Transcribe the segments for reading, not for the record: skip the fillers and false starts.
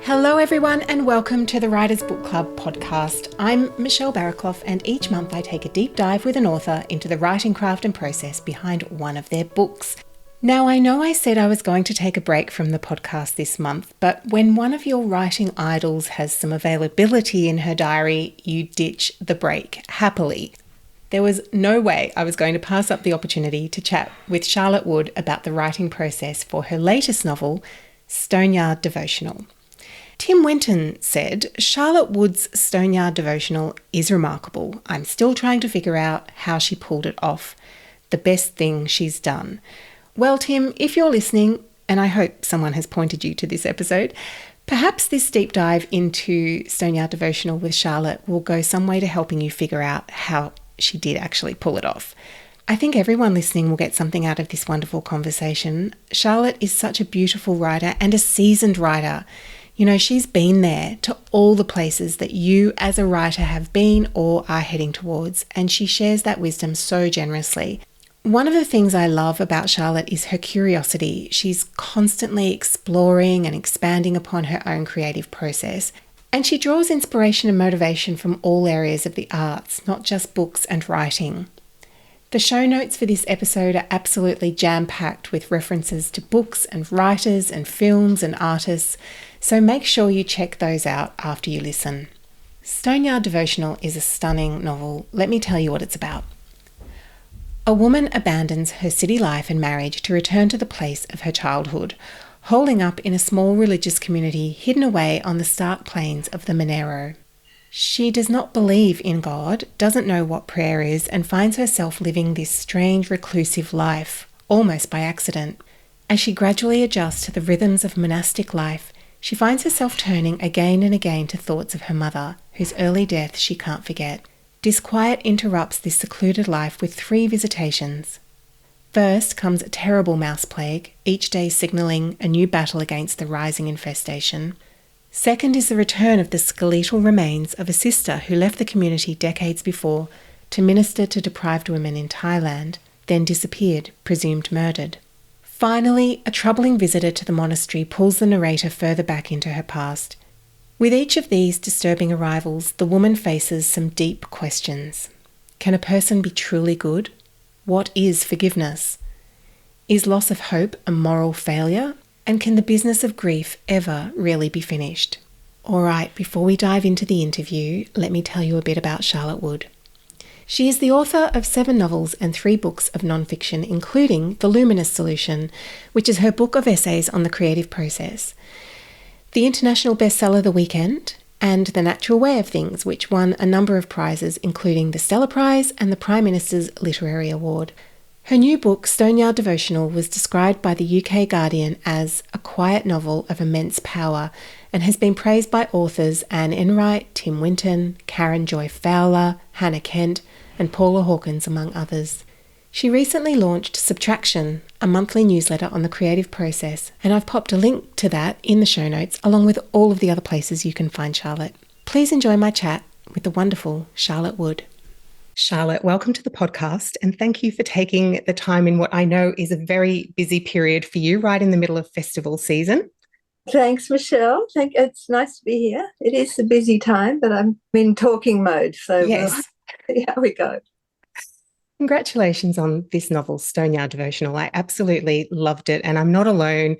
Hello everyone and welcome to the Writers Book Club podcast. I'm Michelle Barraclough and each month I take a deep dive with an author into the writing craft and process behind one of their books. Now I know I said I was going to take a break from the podcast this month, but when one of your writing idols has some availability in her diary, you ditch the break happily. There was no way I was going to pass up the opportunity to chat with Charlotte Wood about the writing process for her latest novel, Stone Yard Devotional. Tim Winton said, Charlotte Wood's Stone Yard Devotional is remarkable. I'm still trying to figure out how she pulled it off. The best thing she's done. Well, Tim, if you're listening, and I hope someone has pointed you to this episode, perhaps this deep dive into Stone Yard Devotional with Charlotte will go some way to helping you figure out how she did actually pull it off. I think everyone listening will get something out of this wonderful conversation. Charlotte is such a beautiful writer and a seasoned writer. You know, she's been there to all the places that you as a writer have been or are heading towards, and she shares that wisdom so generously. One of the things I love about Charlotte is her curiosity. She's constantly exploring and expanding upon her own creative process, and she draws inspiration and motivation from all areas of the arts, not just books and writing. The show notes for this episode are absolutely jam-packed with references to books and writers and films and artists, so make sure you check those out after you listen. Stone Yard Devotional is a stunning novel. Let me tell you what it's about. A woman abandons her city life and marriage to return to the place of her childhood, holding up in a small religious community hidden away on the stark plains of the Monero. She does not believe in God, doesn't know what prayer is, and finds herself living this strange reclusive life, almost by accident. As she gradually adjusts to the rhythms of monastic life, she finds herself turning again and again to thoughts of her mother, whose early death she can't forget. Disquiet interrupts this secluded life with 3 visitations. First comes a terrible mouse plague, each day signalling a new battle against the rising infestation. Second is the return of the skeletal remains of a sister who left the community decades before to minister to deprived women in Thailand, then disappeared, presumed murdered. Finally, a troubling visitor to the monastery pulls the narrator further back into her past. With each of these disturbing arrivals, the woman faces some deep questions. Can a person be truly good? What is forgiveness? Is loss of hope a moral failure? And can the business of grief ever really be finished? All right, before we dive into the interview, let me tell you a bit about Charlotte Wood. She is the author of 7 novels and 3 books of non-fiction, including The Luminous Solution, which is her book of essays on the creative process, the international bestseller The Weekend, and The Natural Way of Things, which won a number of prizes, including the Stella Prize and the Prime Minister's Literary Award. Her new book, Stone Yard Devotional, was described by the UK Guardian as a quiet novel of immense power and has been praised by authors Anne Enright, Tim Winton, Joy Fowler, Hannah Kent, and Paula Hawkins, among others. She recently launched Subtraction, a monthly newsletter on the creative process, and I've popped a link to that in the show notes, along with all of the other places you can find Charlotte. Please enjoy my chat with the wonderful Charlotte Wood. Charlotte, welcome to the podcast, and thank you for taking the time in what I know is a very busy period for you, right in the middle of festival season. Thanks, Michelle. It's nice to be here. It is a busy time, but I'm in talking mode, so yes. We'll see how we go. Congratulations on this novel, Stone Yard Devotional. I absolutely loved it, and I'm not alone.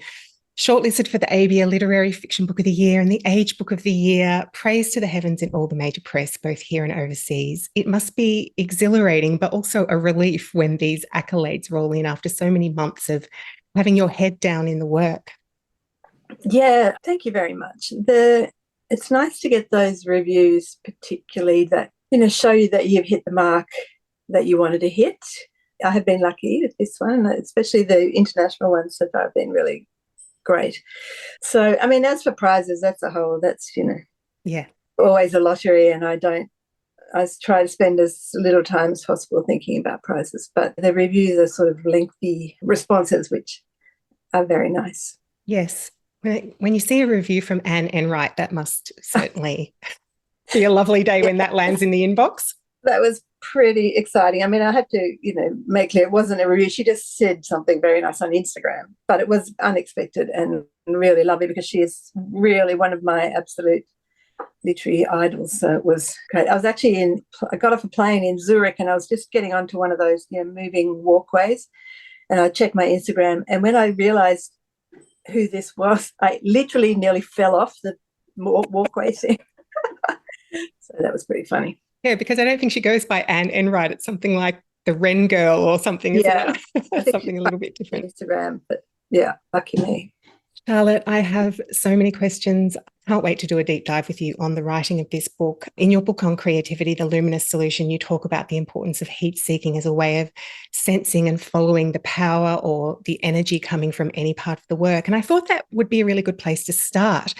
Shortlisted for the ABA Literary Fiction Book of the Year and the Age Book of the Year, praised to the heavens in all the major press, both here and overseas. It must be exhilarating, but also a relief when these accolades roll in after so many months of having your head down in the work. Yeah, thank you very much. It's nice to get those reviews, particularly that, show you that you've hit the mark that you wanted to hit. I have been lucky with this one, especially the international ones so far have been really great. So, as for prizes, that's always a lottery, and I try to spend as little time as possible thinking about prizes, but the reviews are sort of lengthy responses, which are very nice. Yes. When you see a review from Anne Enright, that must certainly be a lovely day when that lands in the inbox. That was pretty exciting. I mean, I have to, make clear it wasn't a review. She just said something very nice on Instagram, but it was unexpected and really lovely because she is really one of my absolute literary idols. So it was great. I got off a plane in Zurich and I was just getting onto one of those, moving walkways, and I checked my Instagram. And when I realised who this was, I literally nearly fell off the walkway thing. So that was pretty funny. Yeah, because I don't think she goes by Anne Enright. It's something like the Wren Girl or something, isn't it? Something a little bit different. Instagram, but yeah, lucky me. Charlotte, I have so many questions. Can't wait to do a deep dive with you on the writing of this book. In your book on creativity, The Luminous Solution, you talk about the importance of heat seeking as a way of sensing and following the power or the energy coming from any part of the work. And I thought that would be a really good place to start.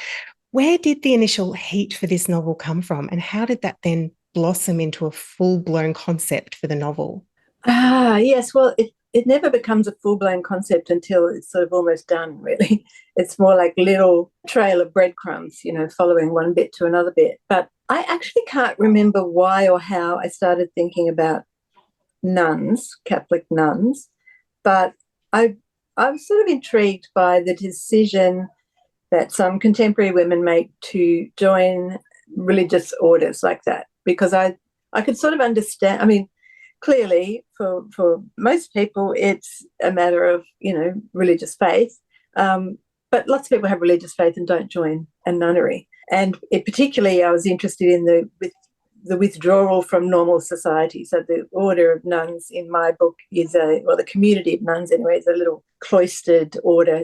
Where did the initial heat for this novel come from, and how did that then blossom into a full-blown concept for the novel? Yes, well, it never becomes a full-blown concept until it's sort of almost done, really. It's more like little trail of breadcrumbs, following one bit to another bit. But I actually can't remember why or how I started thinking about nuns, Catholic nuns, but I was sort of intrigued by the decision that some contemporary women make to join religious orders like that, because I could sort of understand. I mean, clearly for most people it's a matter of religious faith, but lots of people have religious faith and don't join a nunnery. And particularly I was interested in the withdrawal from normal society. So the order of nuns in my book is the community of nuns anyway, is a little cloistered order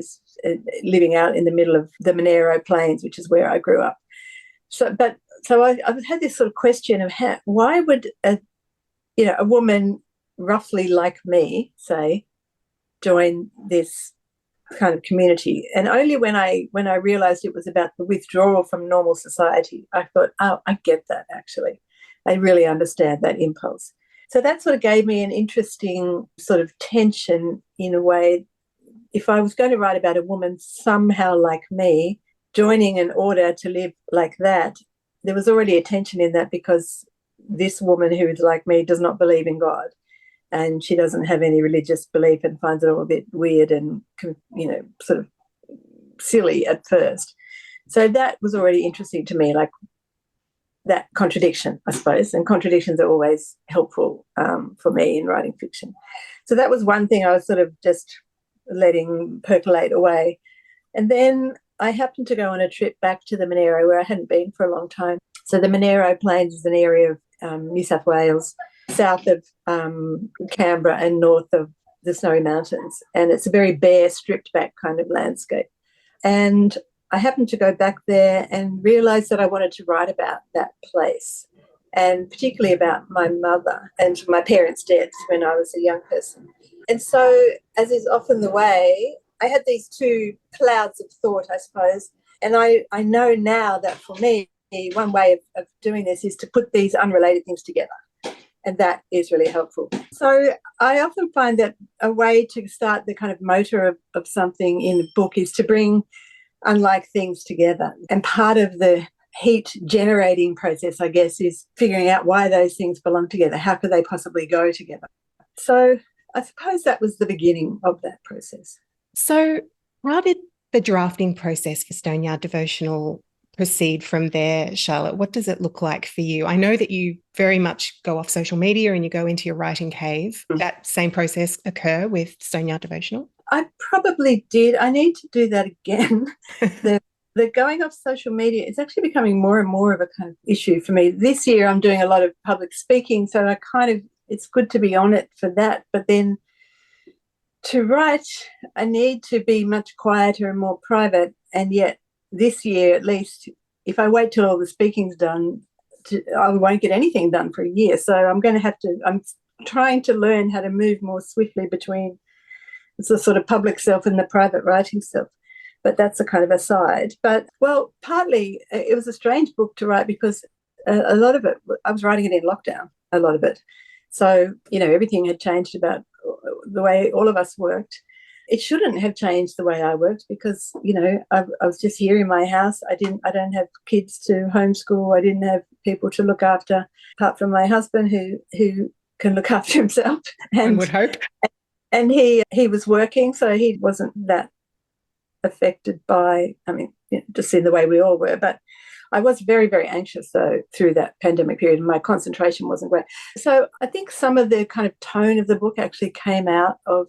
living out in the middle of the Monero Plains, which is where I grew up. So I've had this sort of question of why would a woman roughly like me, say, join this kind of community? And only when I realised it was about the withdrawal from normal society, I thought, oh, I get that actually. I really understand that impulse. So that sort of gave me an interesting sort of tension in a way. If I was going to write about a woman somehow like me joining an order to live like that, there was already a tension in that, because this woman who is like me does not believe in God, and she doesn't have any religious belief and finds it all a bit weird and, sort of silly at first. So that was already interesting to me, like that contradiction, I suppose, and contradictions are always helpful for me in writing fiction. So that was one thing I was sort of just letting percolate away. And then I happened to go on a trip back to the Monero, where I hadn't been for a long time. So the Monero Plains is an area of New South Wales, south of Canberra and north of the Snowy Mountains. And it's a very bare, stripped back kind of landscape. And I happened to go back there and realise that I wanted to write about that place, and particularly about my mother and my parents' deaths when I was a young person. And so, as is often the way, I had these two clouds of thought, I suppose. And I know now that for me, one way of doing this is to put these unrelated things together. And that is really helpful. So I often find that a way to start the kind of motor of something in a book is to bring unlike things together. And part of the heat generating process, I guess, is figuring out why those things belong together. How could they possibly go together? So I suppose that was the beginning of that process. So how did the drafting process for Stone Yard Devotional proceed from there, Charlotte? What does it look like for you? I know that you very much go off social media and you go into your writing cave. Did that same process occur with Stone Yard Devotional? I probably did. I need to do that again. The going off social media is actually becoming more and more of a kind of issue for me. This year I'm doing a lot of public speaking, so it's good to be on it for that. But then to write, I need to be much quieter and more private. And yet this year, at least, if I wait till all the speaking's done, I won't get anything done for a year. So I'm trying to learn how to move more swiftly between the sort of public self and the private writing self. But that's a kind of aside. But, well, partly it was a strange book to write because a lot of it, I was writing it in lockdown, a lot of it. So, everything had changed about the way all of us worked. it shouldn't have changed the way I worked because, I was just here in my house. I don't have kids to homeschool. I didn't have people to look after apart from my husband who can look after himself. One would hope. And he was working, so he wasn't that affected by, just in the way we all were. But I was very, very anxious, though, through that pandemic period, and my concentration wasn't great. So I think some of the kind of tone of the book actually came out of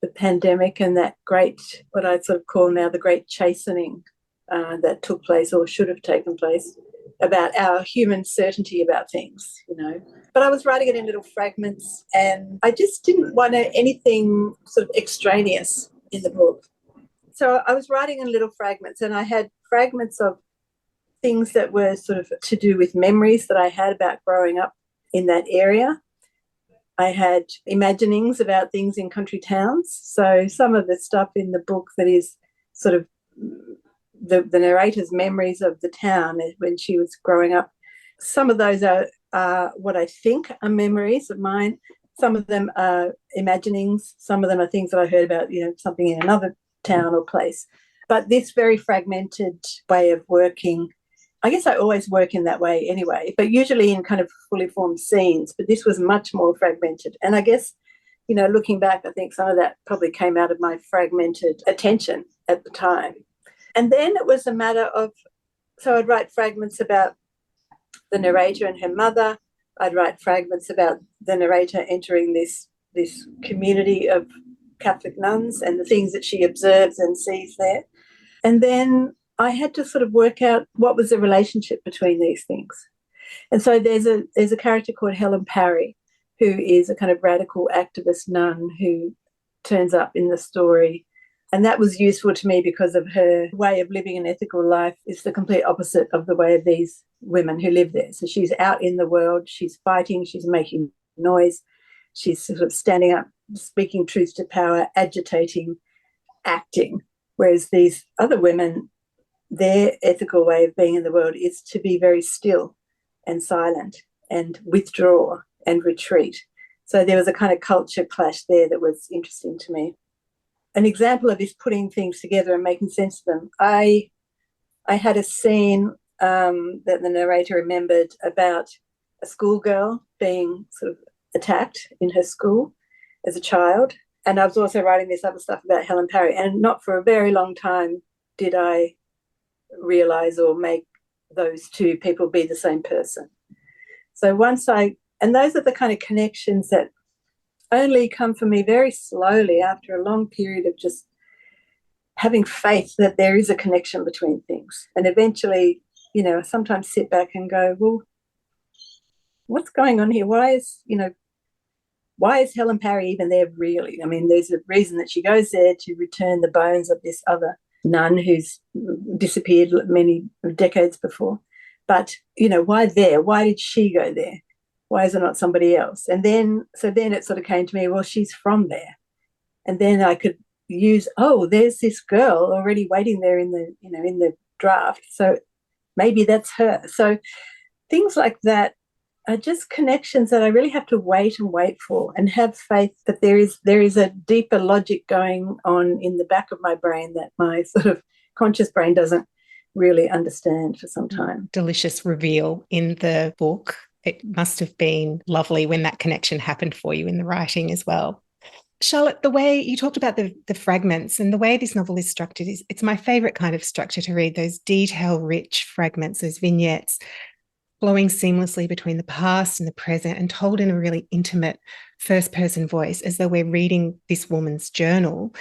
the pandemic and that great, what I sort of call now the great chastening that took place or should have taken place about our human certainty about things, But I was writing it in little fragments and I just didn't want anything sort of extraneous in the book. So I was writing in little fragments and I had fragments of things that were sort of to do with memories that I had about growing up in that area. I had imaginings about things in country towns. So some of the stuff in the book that is sort of the narrator's memories of the town when she was growing up, some of those are what I think are memories of mine. Some of them are imaginings. Some of them are things that I heard about, something in another town or place. But this very fragmented way of working, I guess I always work in that way anyway, but usually in kind of fully formed scenes. But this was much more fragmented. And I guess, looking back, I think some of that probably came out of my fragmented attention at the time. And then it was a matter of, so I'd write fragments about the narrator and her mother. I'd write fragments about the narrator entering this community of Catholic nuns and the things that she observes and sees there. And then I had to sort of work out what was the relationship between these things. And so there's a character called Helen Parry, who is a kind of radical activist nun who turns up in the story. And that was useful to me because of her way of living an ethical life is the complete opposite of the way of these women who live there. So she's out in the world, she's fighting, she's making noise, she's sort of standing up, speaking truth to power, agitating, acting. Whereas these other women, their ethical way of being in the world is to be very still and silent and withdraw and retreat. So there was a kind of culture clash there that was interesting to me. An example of this putting things together and making sense of them, I had a scene that the narrator remembered about a schoolgirl being sort of attacked in her school as a child. And I was also writing this other stuff about Helen Parry. And not for a very long time did I realise or make those two people be the same person. So and those are the kind of connections that only come for me very slowly after a long period of just having faith that there is a connection between things. And eventually, I sometimes sit back and go, well, what's going on here? Why is Helen Parry even there really? I mean, there's a reason that she goes there to return the bones of this other nun who's disappeared many decades before. But, why there? Why did she go there? Why is it not somebody else? And then it sort of came to me, well, she's from there. And then I could use, there's this girl already waiting there in the draft. So maybe that's her. So things like that are just connections that I really have to wait for and have faith that there is a deeper logic going on in the back of my brain that my sort of conscious brain doesn't really understand for some time. Delicious reveal in the book. It must have been lovely when that connection happened for you in the writing as well. Charlotte, the way you talked about the fragments and the way this novel is structured, it's my favourite kind of structure to read, those detail-rich fragments, those vignettes, flowing seamlessly between the past and the present and told in a really intimate first-person voice as though we're reading this woman's journal,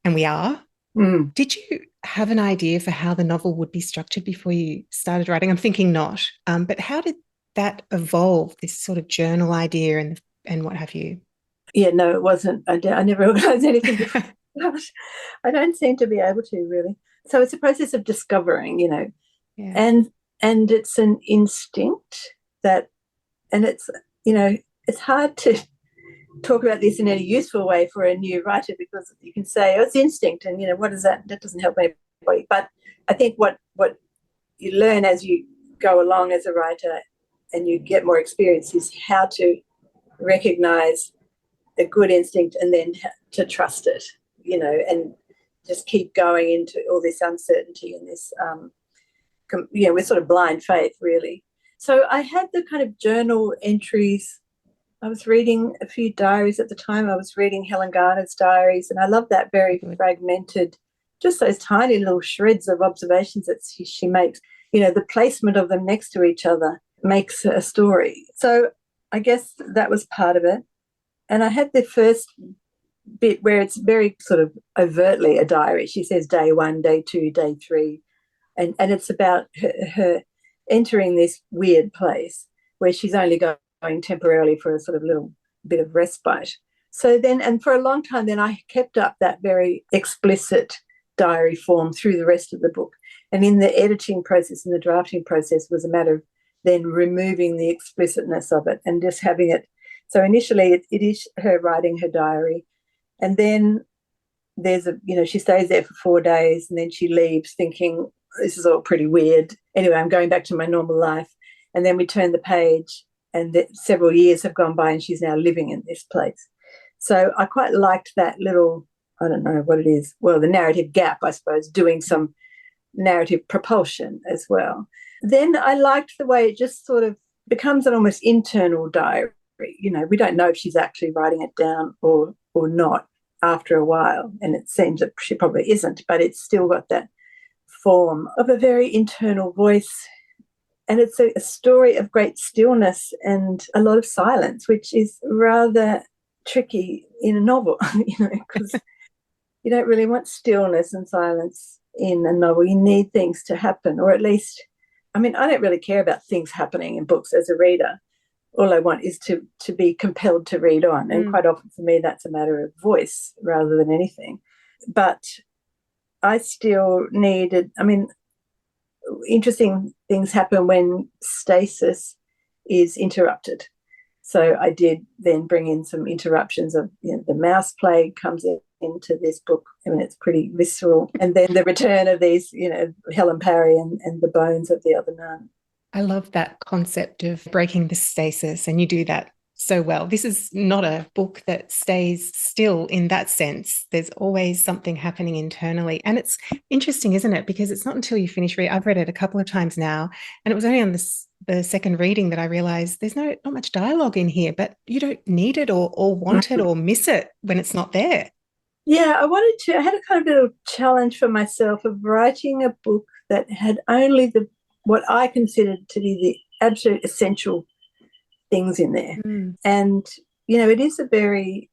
and we are. Mm. Did you have an idea for how the novel would be structured before you started writing? I'm thinking not, but how did that evolve, this sort of journal idea and what have you? Yeah, no, it wasn't. I never organised anything before. I don't seem to be able to really. So it's a process of discovering, Yeah. and it's an instinct and it's, it's hard to talk about this in any useful way for a new writer because you can say, it's instinct and, what is that? That doesn't help anybody. But I think what you learn as you go along as a writer and you get more experience is how to recognise a good instinct and then to trust it. and just keep going into all this uncertainty and this, with sort of blind faith, really. So I had the kind of journal entries. I was reading a few diaries at the time. I was reading Helen Garner's diaries, and I love that very fragmented, just those tiny little shreds of observations that she makes. The placement of them next to each other makes a story. So I guess that was part of it. And I had the first bit where it's very sort of overtly a diary. She says day 1, day 2, day 3. And it's about her entering this weird place where she's only going temporarily for a sort of little bit of respite. So then, and for a long time then, I kept up that very explicit diary form through the rest of the book. And in the editing process, in the drafting process, was a matter of then removing the explicitness of it and just having it. So initially it is her writing her diary, and then there's she stays there for 4 days, and then she leaves thinking, this is all pretty weird. Anyway, I'm going back to my normal life. And then we turn the page, and several years have gone by, and she's now living in this place. So I quite liked that little, I don't know what it is, well, the narrative gap, I suppose, doing some narrative propulsion as well. Then I liked the way it just sort of becomes an almost internal diary. We don't know if she's actually writing it down or not after a while, and it seems that she probably isn't, but it's still got that form of a very internal voice. And it's a story of great stillness and a lot of silence, which is rather tricky in a novel, because you don't really want stillness and silence in a novel. You need things to happen, or at least, I don't really care about things happening in books as a reader. All I want is to be compelled to read on. And quite often for me, that's a matter of voice rather than anything. But I still needed, interesting things happen when stasis is interrupted. So I did then bring in some interruptions of, the mouse plague comes into this book. It's pretty visceral. And then the return of these, Helen Parry and the bones of the other nun. I love that concept of breaking the stasis, and you do that so well. This is not a book that stays still in that sense. There's always something happening internally. And it's interesting, isn't it? Because it's not until you finish reading. I've read it a couple of times now, and it was only on the second reading that I realized there's not much dialogue in here, but you don't need it or want it or miss it when it's not there. Yeah, I had a kind of little challenge for myself of writing a book that had only what I considered to be the absolute essential things in there. And, it is a very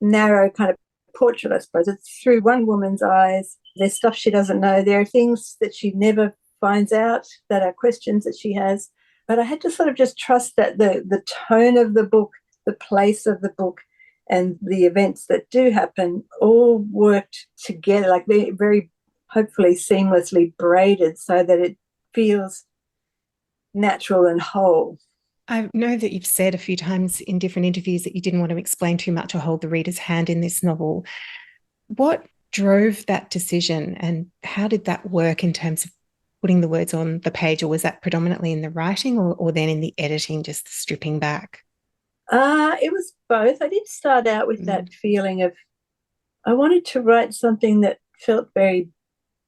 narrow kind of portrait, I suppose. It's through one woman's eyes. There's stuff she doesn't know. There are things that she never finds out that are questions that she has. But I had to sort of just trust that the tone of the book, the place of the book, and the events that do happen all worked together, like very, very hopefully seamlessly braided, so that it feels natural and whole. I know that you've said a few times in different interviews that you didn't want to explain too much or hold the reader's hand in this novel. What drove that decision, and how did that work in terms of putting the words on the page, or was that predominantly in the writing or then in the editing, just the stripping back? It was both. I did start out with that feeling of I wanted to write something that felt very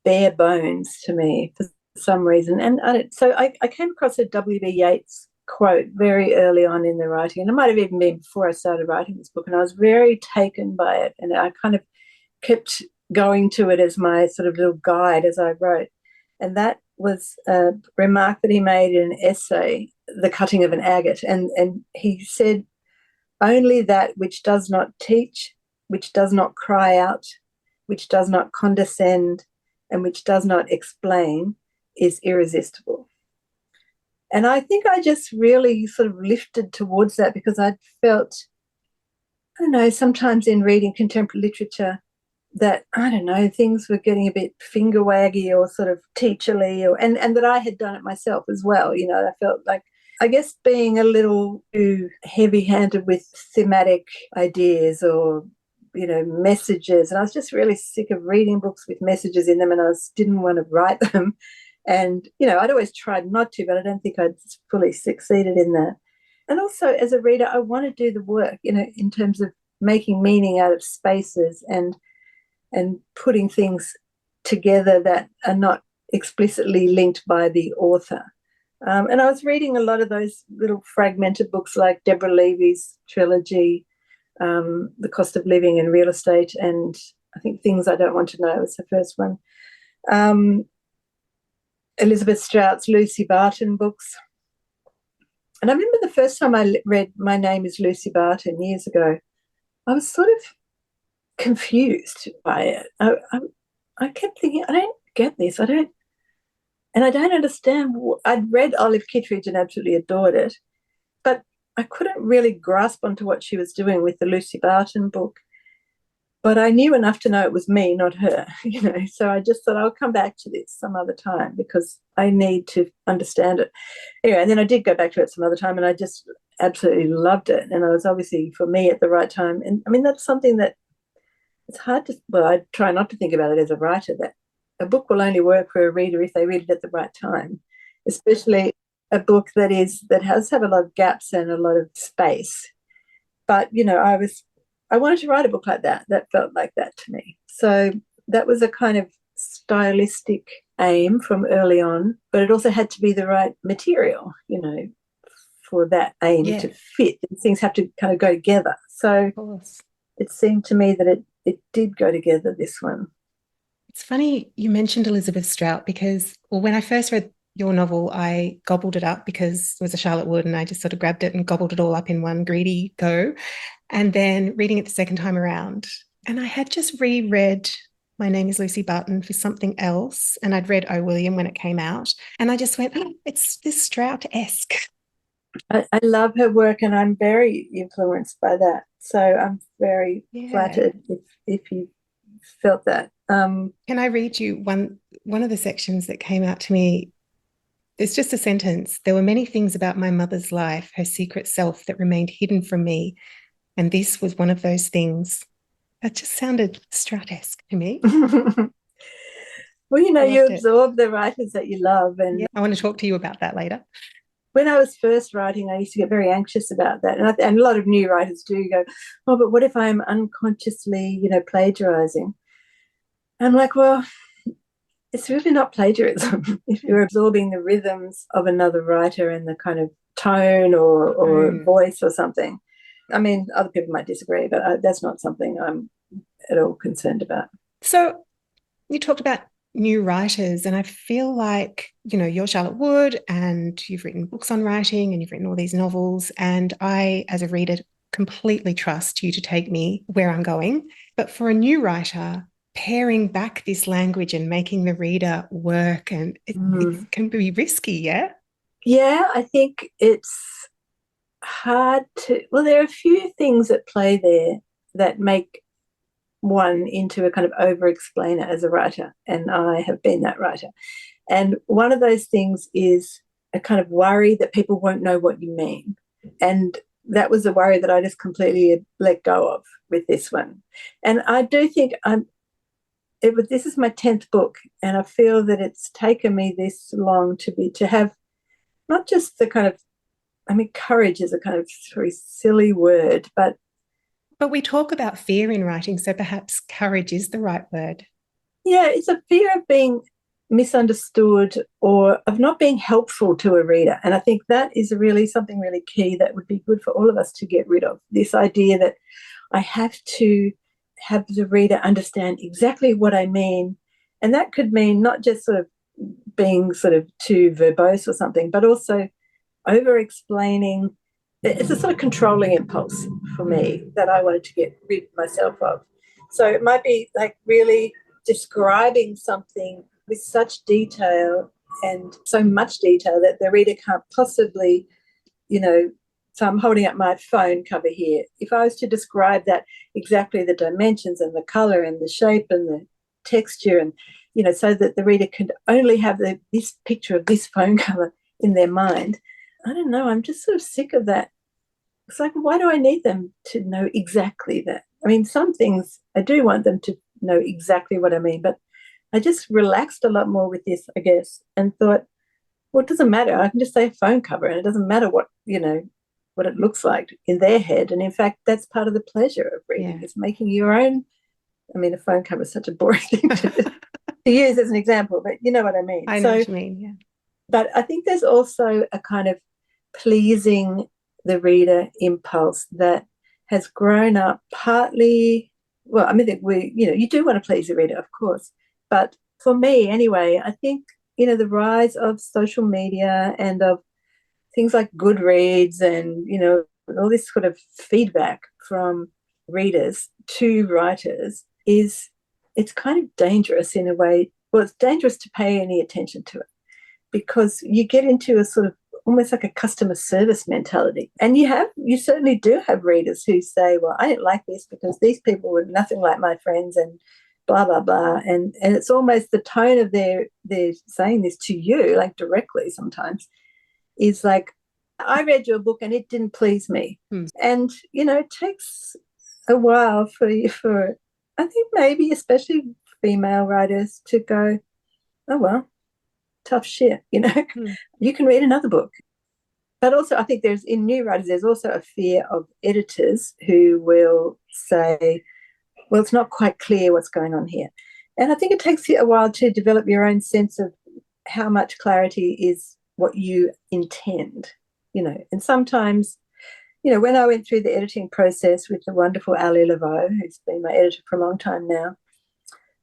bare bones to me for some reason. And so I came across a W.B. Yeats quote very early on in the writing, and it might have even been before I started writing this book, and I was very taken by it, and I kind of kept going to it as my sort of little guide as I wrote. And that was a remark that he made in an essay, The Cutting of an Agate, and he said, "Only that which does not teach, which does not cry out, which does not condescend, and which does not explain is irresistible." And I think I just really sort of lifted towards that, because I felt, I don't know, sometimes in reading contemporary literature that, I don't know, things were getting a bit finger waggy or sort of teacherly, and that I had done it myself as well. I felt like, I guess, being a little too heavy-handed with thematic ideas or, messages. And I was just really sick of reading books with messages in them, and I didn't want to write them. And, I'd always tried not to, but I don't think I'd fully succeeded in that. And also, as a reader, I want to do the work, in terms of making meaning out of spaces and and putting things together that are not explicitly linked by the author. And I was reading a lot of those little fragmented books like Deborah Levy's trilogy, The Cost of Living and Real Estate, and I think Things I Don't Want to Know was the first one. Elizabeth Strout's Lucy Barton books. And I remember the first time I read My Name is Lucy Barton years ago, I was sort of confused by it. I kept thinking, I don't get this. I don't understand. I'd read Olive Kittredge and absolutely adored it, but I couldn't really grasp onto what she was doing with the Lucy Barton book. But I knew enough to know it was me, not her, So I just thought I'll come back to this some other time because I need to understand it. Anyway, and then I did go back to it some other time and I just absolutely loved it. And I was obviously, for me, at the right time. And I mean, that's something that it's hard to, well, I try not to think about it as a writer, that a book will only work for a reader if they read it at the right time, especially a book that has have a lot of gaps and a lot of space. But, I wanted to write a book like that felt like that to me. So that was a kind of stylistic aim from early on, but it also had to be the right material, for that aim to fit. And things have to kind of go together. So it seemed to me that it did go together, this one. It's funny you mentioned Elizabeth Strout because, when I first read your novel, I gobbled it up because it was a Charlotte Wood and I just sort of grabbed it and gobbled it all up in one greedy go. And then reading it the second time around, and I had just reread My Name is Lucy Barton for something else, and I'd read O. William when it came out, and I just went, it's this Strout-esque. I love her work and I'm very influenced by that. So I'm very flattered if you felt that. Can I read you one of the sections that came out to me? It's just a sentence. There were many things about my mother's life, her secret self, that remained hidden from me. And this was one of those things. That just sounded Strout-esque to me. Well, you absorb the writers that you love. And I want to talk to you about that later. When I was first writing, I used to get very anxious about that. And a lot of new writers do go, oh, but what if I'm unconsciously, plagiarizing? And I'm like, well, it's really not plagiarism if you're absorbing the rhythms of another writer and the kind of tone or voice or something. I mean, other people might disagree, but that's not something I'm at all concerned about. So you talked about new writers, and I feel like, you're Charlotte Wood and you've written books on writing and you've written all these novels, and I, as a reader, completely trust you to take me where I'm going. But for a new writer, paring back this language and making the reader work, and it can be risky, yeah? Yeah, I think it's hard to, there are a few things at play there that make one into a kind of over-explainer as a writer, and I have been that writer. And one of those things is a kind of worry that people won't know what you mean. And that was a worry that I just completely let go of with this one. And I do think this is my 10th book, and I feel that it's taken me this long to have not just the kind of, courage is a kind of very silly word, but we talk about fear in writing, so perhaps courage is the right word. Yeah, it's a fear of being misunderstood or of not being helpful to a reader. And I think that is something really key that would be good for all of us to get rid of, this idea that I have to have the reader understand exactly what I mean. And that could mean not just sort of being sort of too verbose or something, but also over-explaining. It's a sort of controlling impulse for me that I wanted to get rid myself of. So it might be like really describing something with such detail and so much detail that the reader can't possibly, so I'm holding up my phone cover here. If I was to describe that, exactly the dimensions and the colour and the shape and the texture, and, so that the reader could only have this picture of this phone cover in their mind, I don't know, I'm just sort of sick of that. It's like, why do I need them to know exactly that? Some things I do want them to know exactly what I mean, but I just relaxed a lot more with this, I guess, and thought, well, it doesn't matter. I can just say a phone cover, and it doesn't matter what it looks like in their head. And in fact, that's part of the pleasure of reading, is making your own I mean, a phone cover is such a boring thing to use as an example, but you know what I mean. I know what you mean, yeah. But I think there's also a kind of pleasing the reader impulse that has grown up partly, well, I mean, you do want to please the reader, of course. But for me, anyway, I think, the rise of social media and of things like Goodreads and, all this sort of feedback from readers to writers it's kind of dangerous in a way. Well, it's dangerous to pay any attention to it because you get into a sort of almost like a customer service mentality. And you certainly do have readers who say, well, I didn't like this because these people were nothing like my friends and blah, blah, blah. And it's almost the tone of their saying this to you, like directly sometimes, is like, I read your book and it didn't please me. And, it takes a while for I think maybe especially female writers to go, oh, well, tough shit, You can read another book. But also I think in new writers, there's also a fear of editors who will say, well, it's not quite clear what's going on here. And I think it takes you a while to develop your own sense of how much clarity is what you intend, And sometimes, when I went through the editing process with the wonderful Ali Laveau, who's been my editor for a long time now,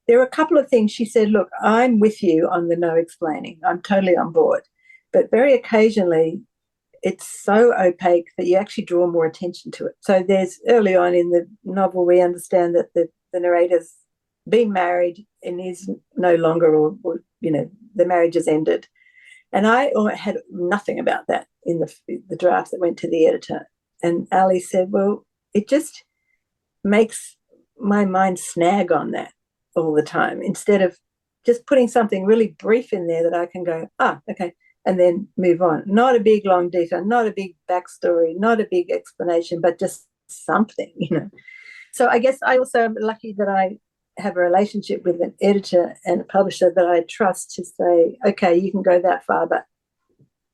there were a couple of things she said, look, I'm with you on the no explaining. I'm totally on board. But very occasionally, it's so opaque that you actually draw more attention to it. So there's early on in the novel, we understand that the narrator's been married and is no longer, or the marriage has ended. And I had nothing about that in the draft that went to the editor. And Ali said, well, it just makes my mind snag on that all the time instead of just putting something really brief in there that I can go, okay, and then move on. Not a big, long detail, not a big backstory, not a big explanation, but just something, So I guess I also am lucky that I have a relationship with an editor and a publisher that I trust to say, okay, you can go that far, but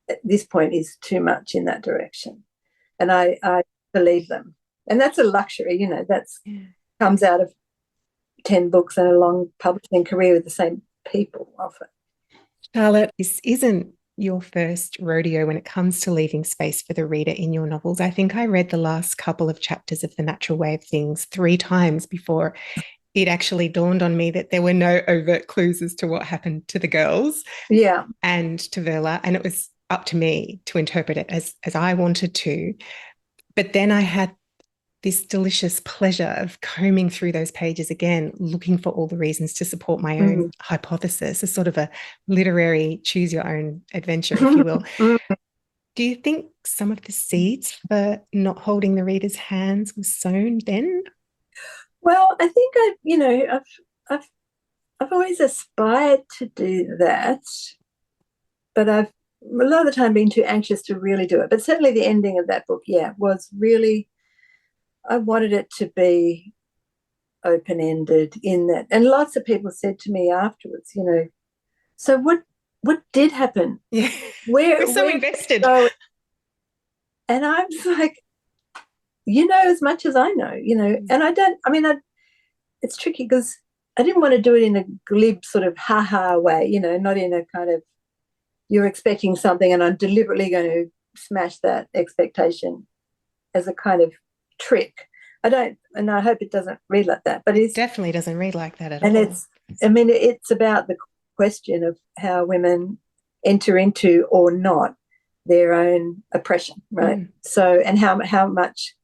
at this point is too much in that direction. And I believe them. And that's a luxury, that's comes out of 10 books and a long publishing career with the same people often. Charlotte, this isn't your first rodeo when it comes to leaving space for the reader in your novels. I think I read the last couple of chapters of The Natural Way of Things 3 times before it actually dawned on me that there were no overt clues as to what happened to the girls and to Verla. And it was up to me to interpret it as I wanted to. But then I had this delicious pleasure of combing through those pages again, looking for all the reasons to support my own hypothesis, a sort of a literary choose your own adventure, if you will. Do you think some of the seeds for not holding the reader's hands was sown then? Well, I think I've always aspired to do that, but I've a lot of the time been too anxious to really do it. But certainly the ending of that book, was really, I wanted it to be open-ended in that. And lots of people said to me afterwards, so what did happen? Yeah, we're so invested. And I'm like, as much as I know, and it's tricky because I didn't want to do it in a glib sort of ha-ha way, not in a kind of, you're expecting something and I'm deliberately going to smash that expectation as a kind of trick. I hope it doesn't read like that, but it definitely doesn't read like that at all. And it's about the question of how women enter into or not their own oppression, right? So, and how much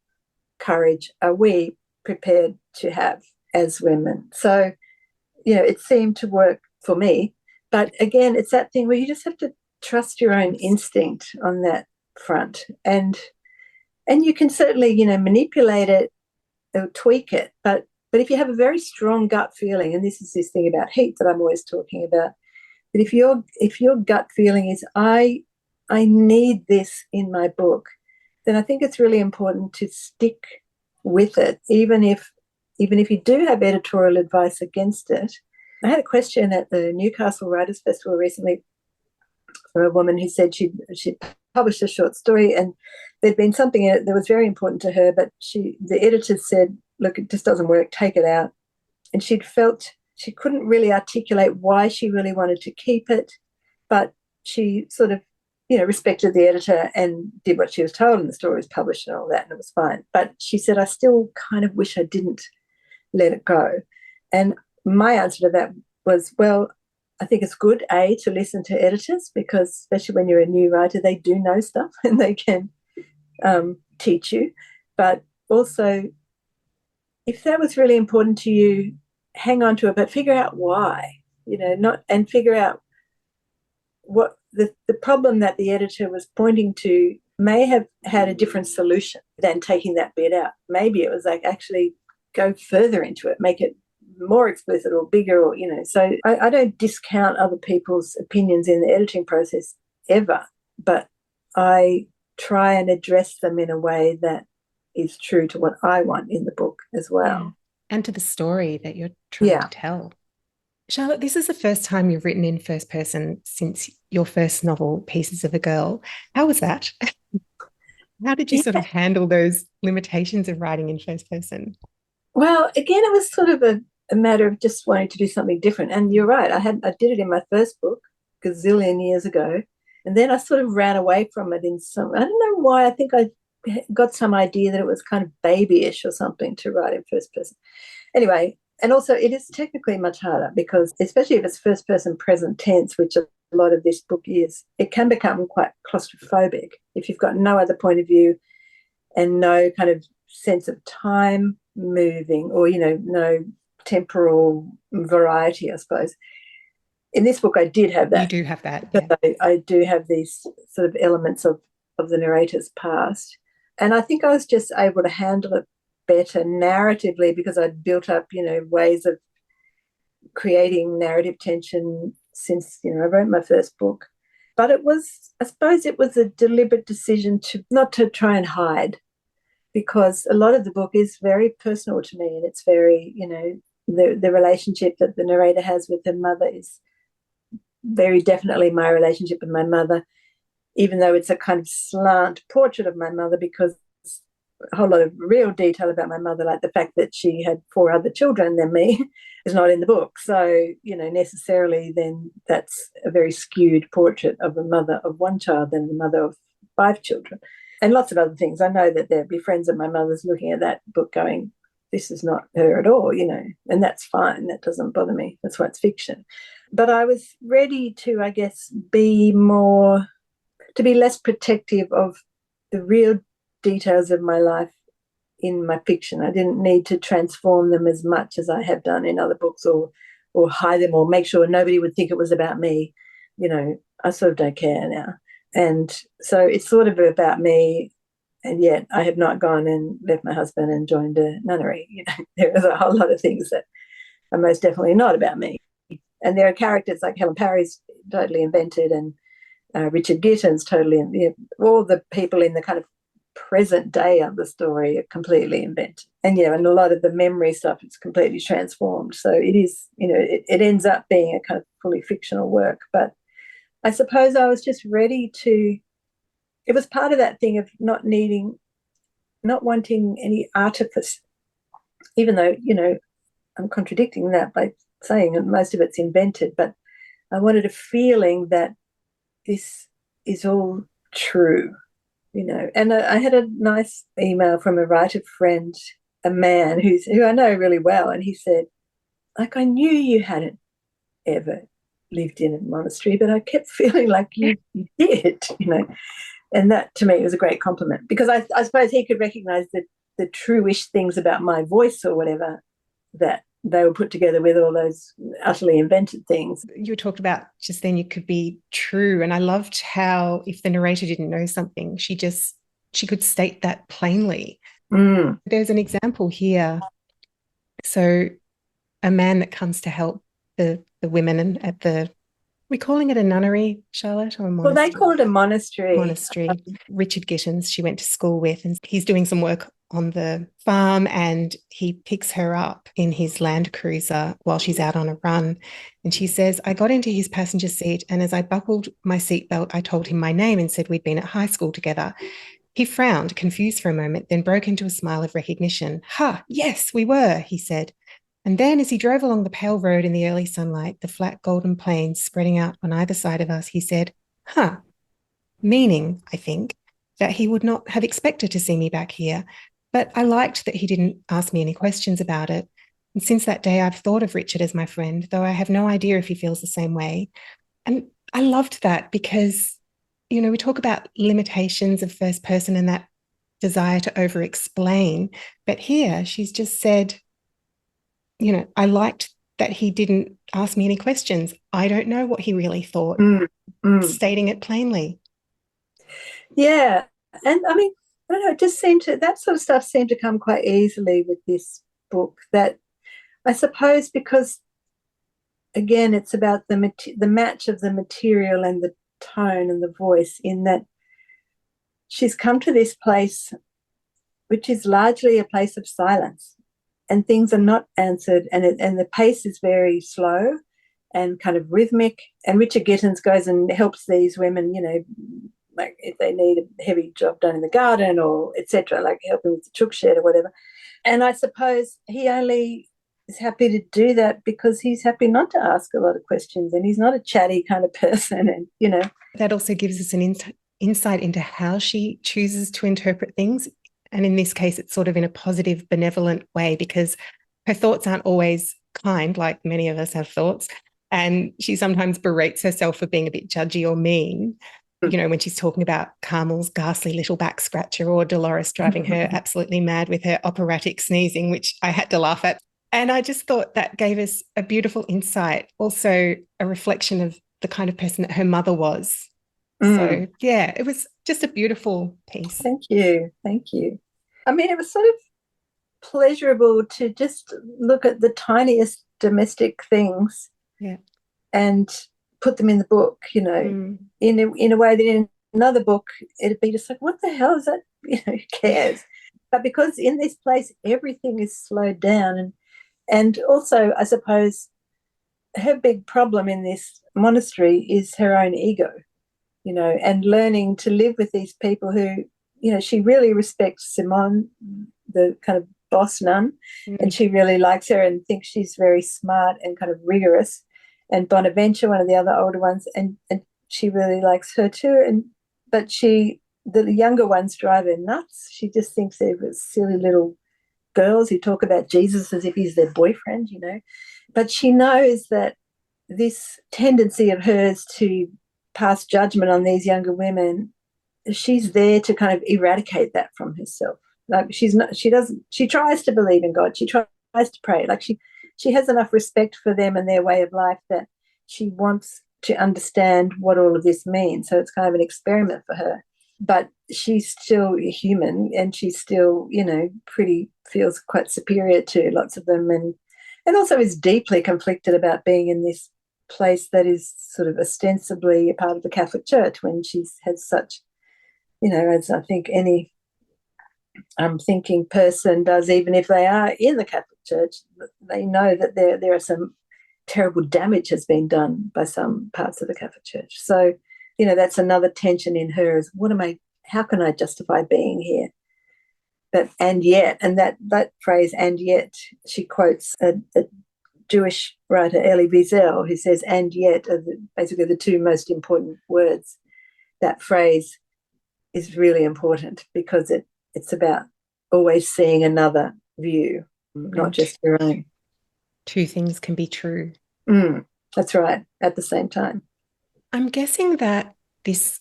courage are we prepared to have as women? So, it seemed to work for me. But again, it's that thing where you just have to trust your own instinct on that front. And you can certainly, manipulate it or tweak it. But if you have a very strong gut feeling, and this is this thing about heat that I'm always talking about, that if your gut feeling is I need this in my book, then I think it's really important to stick with it, even if you do have editorial advice against it. I had a question at the Newcastle Writers Festival recently for a woman who said she'd published a short story and there'd been something in it that was very important to her, but the editor said, look, it just doesn't work, take it out. and she'd felt she couldn't really articulate why she really wanted to keep it, but she sort of, respected the editor and did what she was told, and the story was published and all that, and it was fine. But she said, I still kind of wish I didn't let it go. And my answer to that was, well, I think it's good, to listen to editors, because especially when you're a new writer, they do know stuff and they can teach you. But also, if that was really important to you, hang on to it, but figure out why, and figure out what the problem that the editor was pointing to may have had a different solution than taking that bit out. Maybe it was like, actually go further into it, make it more explicit or bigger, or, so I don't discount other people's opinions in the editing process ever, but I try and address them in a way that is true to what I want in the book as well. Yeah. And to the story that you're trying to tell. Charlotte, this is the first time you've written in first person since your first novel, Pieces of a Girl. How was that? How did you sort of handle those limitations of writing in first person? Well, again, it was sort of a matter of just wanting to do something different. And you're right, I did it in my first book, gazillion years ago, and then I sort of ran away from it in some, I don't know why, I think I got some idea that it was kind of babyish or something to write in first person. Anyway, and also it is technically much harder, because especially if it's first person present tense, which a lot of this book is, it can become quite claustrophobic if you've got no other point of view and no kind of sense of time moving, or, no temporal variety, I suppose. In this book, I did have that. You do have that. Yeah. I do have these sort of elements of the narrator's past. And I think I was just able to handle it better narratively, because I'd built up, ways of creating narrative tension since, I wrote my first book. But I suppose it was a deliberate decision not to try and hide, because a lot of the book is very personal to me, and it's very, the relationship that the narrator has with her mother is very definitely my relationship with my mother, even though it's a kind of slant portrait of my mother, because a whole lot of real detail about my mother, like the fact that she had 4 other children than me, is not in the book. So, necessarily then that's a very skewed portrait of a mother of 1 child and the mother of 5 children. And lots of other things. I know that there'd be friends of my mother's looking at that book going, this is not her at all, and that's fine. That doesn't bother me. That's why it's fiction. But I was ready to, I guess, be less protective of the real details of my life in my fiction. I didn't need to transform them as much as I have done in other books, or hide them, or make sure nobody would think it was about me. I sort of don't care now. And so it's sort of about me, and yet I have not gone and left my husband and joined a nunnery. There is a whole lot of things that are most definitely not about me. And there are characters like Helen Parry's totally invented, and Richard Gitton's totally, all the people in the kind of present day of the story are completely invented. And, and a lot of the memory stuff is completely transformed. So it is, it ends up being a kind of fully fictional work. But I suppose I was just ready to, it was part of that thing of not wanting any artifice, even though, I'm contradicting that by saying that most of it's invented, but I wanted a feeling that this is all true, And I had a nice email from a writer friend, a man who I know really well, and he said, like, I knew you hadn't ever lived in a monastery, but I kept feeling like you did, And that to me was a great compliment, because I suppose he could recognise the true-ish things about my voice or whatever that they were put together with all those utterly invented things. You talked about just then you could be true, and I loved how if the narrator didn't know something, she could state that plainly. There's an example here. So a man that comes to help the women at we're calling it a nunnery, Charlotte, or a monastery? Well, they call it a monastery. Richard Gittins, she went to school with, and he's doing some work on the farm, and he picks her up in his Land Cruiser while she's out on a run. And she says, I got into his passenger seat, and as I buckled my seatbelt, I told him my name and said we'd been at high school together. He frowned, confused for a moment, then broke into a smile of recognition. Ha, yes, we were, he said. And then as he drove along the pale road in the early sunlight, the flat golden plains spreading out on either side of us, he said, huh, meaning, I think, that he would not have expected to see me back here. But I liked that he didn't ask me any questions about it. And since that day, I've thought of Richard as my friend, though I have no idea if he feels the same way. And I loved that because, we talk about limitations of first person and that desire to over explain. But here she's just said, I liked that he didn't ask me any questions. I don't know what he really thought, stating it plainly. Yeah. And I mean, I don't know, it just seemed to, that sort of stuff seemed to come quite easily with this book, that I suppose because, again, it's about the match of the material and the tone and the voice, in that she's come to this place which is largely a place of silence, and things are not answered, and the pace is very slow and kind of rhythmic. And Richard Gittins goes and helps these women, like if they need a heavy job done in the garden or etc., like helping with the chook shed or whatever. And I suppose he only is happy to do that because he's happy not to ask a lot of questions, and he's not a chatty kind of person. And that also gives us an insight into how she chooses to interpret things. And in this case, it's sort of in a positive, benevolent way, because her thoughts aren't always kind, like many of us have thoughts. And she sometimes berates herself for being a bit judgy or mean, when she's talking about Carmel's ghastly little back scratcher, or Dolores driving her absolutely mad with her operatic sneezing, which I had to laugh at. And I just thought that gave us a beautiful insight, also a reflection of the kind of person that her mother was. So, yeah, it was just a beautiful piece. Thank you. Thank you. I mean, it was sort of pleasurable to just look at the tiniest domestic things and put them in the book, in a way that in another book it'd be just like, what the hell is that? Who cares? But because in this place everything is slowed down, and also I suppose her big problem in this monastery is her own ego, and learning to live with these people who, she really respects Simone, the kind of boss nun, and she really likes her and thinks she's very smart and kind of rigorous. And Bonaventure, one of the other older ones, and she really likes her too. But the younger ones drive her nuts. She just thinks they're silly little girls who talk about Jesus as if he's their boyfriend, But she knows that this tendency of hers to pass judgment on these younger women, she's there to kind of eradicate that from herself. Like she tries to believe in God. She tries to pray. Like she has enough respect for them and their way of life that she wants to understand what all of this means. So it's kind of an experiment for her. But she's still human, and she's still, feels quite superior to lots of them, and also is deeply conflicted about being in this place that is sort of ostensibly a part of the Catholic Church, when she's had such, as I think any thinking person does, even if they are in the Catholic Church, they know that there are some terrible damage has been done by some parts of the Catholic Church. So, that's another tension in her, is how can I justify being here? But and yet, and that phrase, and yet, she quotes a Jewish writer, Elie Wiesel, who says, and yet, are basically the two most important words. That phrase is really important because it's about always seeing another view, not just your own. Two things can be true. That's right, at the same time. I'm guessing that this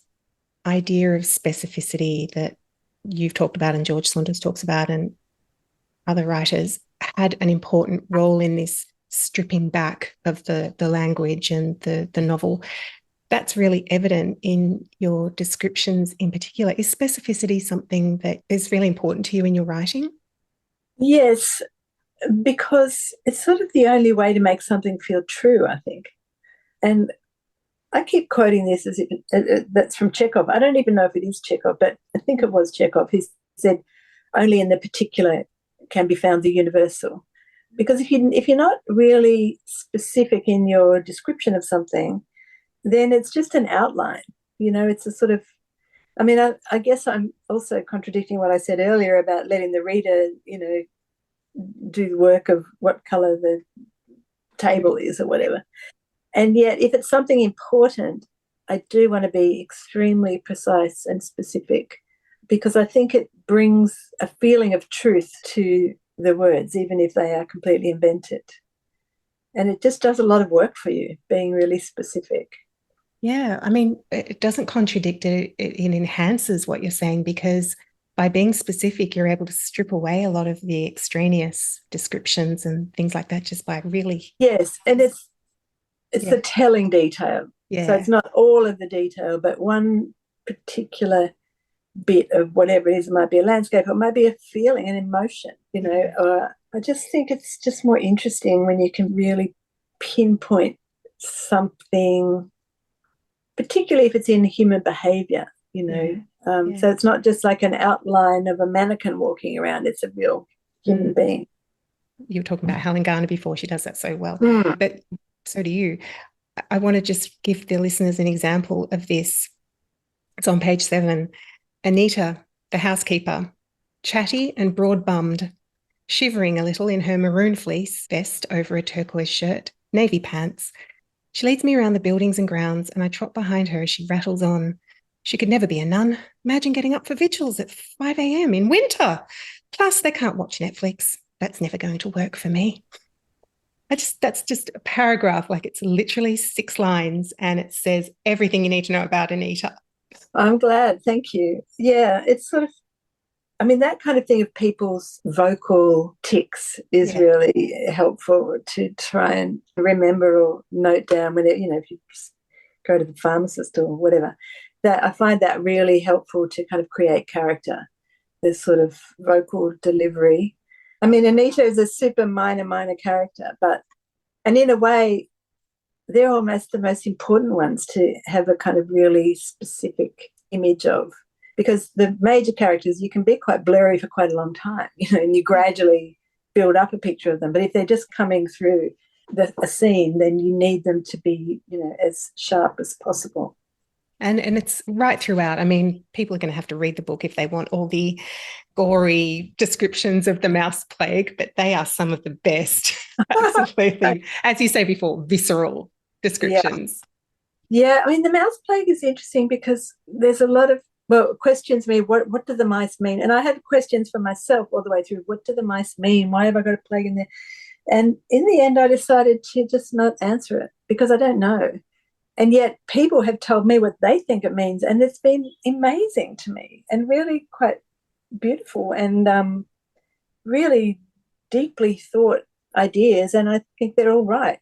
idea of specificity that you've talked about and George Saunders talks about and other writers had an important role in this stripping back of the language and the novel. That's really evident in your descriptions in particular. Is specificity something that is really important to you in your writing? Yes, because it's sort of the only way to make something feel true, I think. And I keep quoting this as if that's from Chekhov. I don't even know if it is Chekhov, but I think it was Chekhov who said, only in the particular can be found the universal. Because if you're not really specific in your description of something, then it's just an outline. It's a sort of, I mean, I guess I'm also contradicting what I said earlier about letting the reader, do the work of what colour the table is or whatever. And yet, if it's something important, I do want to be extremely precise and specific, because I think it brings a feeling of truth to the words, even if they are completely invented. And it just does a lot of work for you, being really specific. Yeah, I mean, it doesn't contradict it, it enhances what you're saying, because by being specific, you're able to strip away a lot of the extraneous descriptions and things like that just by really. Yes, and it's the telling detail. Yeah. So it's not all of the detail, but one particular bit of whatever it is. It might be a landscape, or it might be a feeling, an emotion, I just think it's just more interesting when you can really pinpoint something, particularly if it's in human behavior, So it's not just like an outline of a mannequin walking around, it's a real human being. You were talking about Helen Garner before. She does that so well. But so do you. I want to just give the listeners an example of this. It's on page 7. Anita, the housekeeper, chatty and broad-bummed, shivering a little in her maroon fleece vest over a turquoise shirt, navy pants. She leads me around the buildings and grounds, and I trot behind her as she rattles on. She could never be a nun. Imagine getting up for vigils at 5 a.m. in winter. Plus, they can't watch Netflix. That's never going to work for me. That's just a paragraph, like it's literally 6 lines, and it says everything you need to know about Anita. I'm glad. Thank you. Yeah, it's sort of, that kind of thing of people's vocal tics is really helpful to try and remember or note down when, if you go to the pharmacist or whatever. That I find that really helpful to kind of create character, this sort of vocal delivery. Anita is a super minor character, and in a way, they're almost the most important ones to have a kind of really specific image of, because the major characters, you can be quite blurry for quite a long time, and you gradually build up a picture of them. But if they're just coming through a scene, then you need them to be, as sharp as possible. And it's right throughout. People are going to have to read the book if they want all the gory descriptions of the mouse plague, but they are some of the best. Absolutely. As you say before, visceral descriptions. Yeah, the mouse plague is interesting because there's a lot of, questions me, what do the mice mean? And I had questions for myself all the way through. What do the mice mean? Why have I got a plague in there? And in the end, I decided to just not answer it because I don't know. And yet people have told me what they think it means, and it's been amazing to me and really quite beautiful and really deeply thought ideas, and I think they're all right,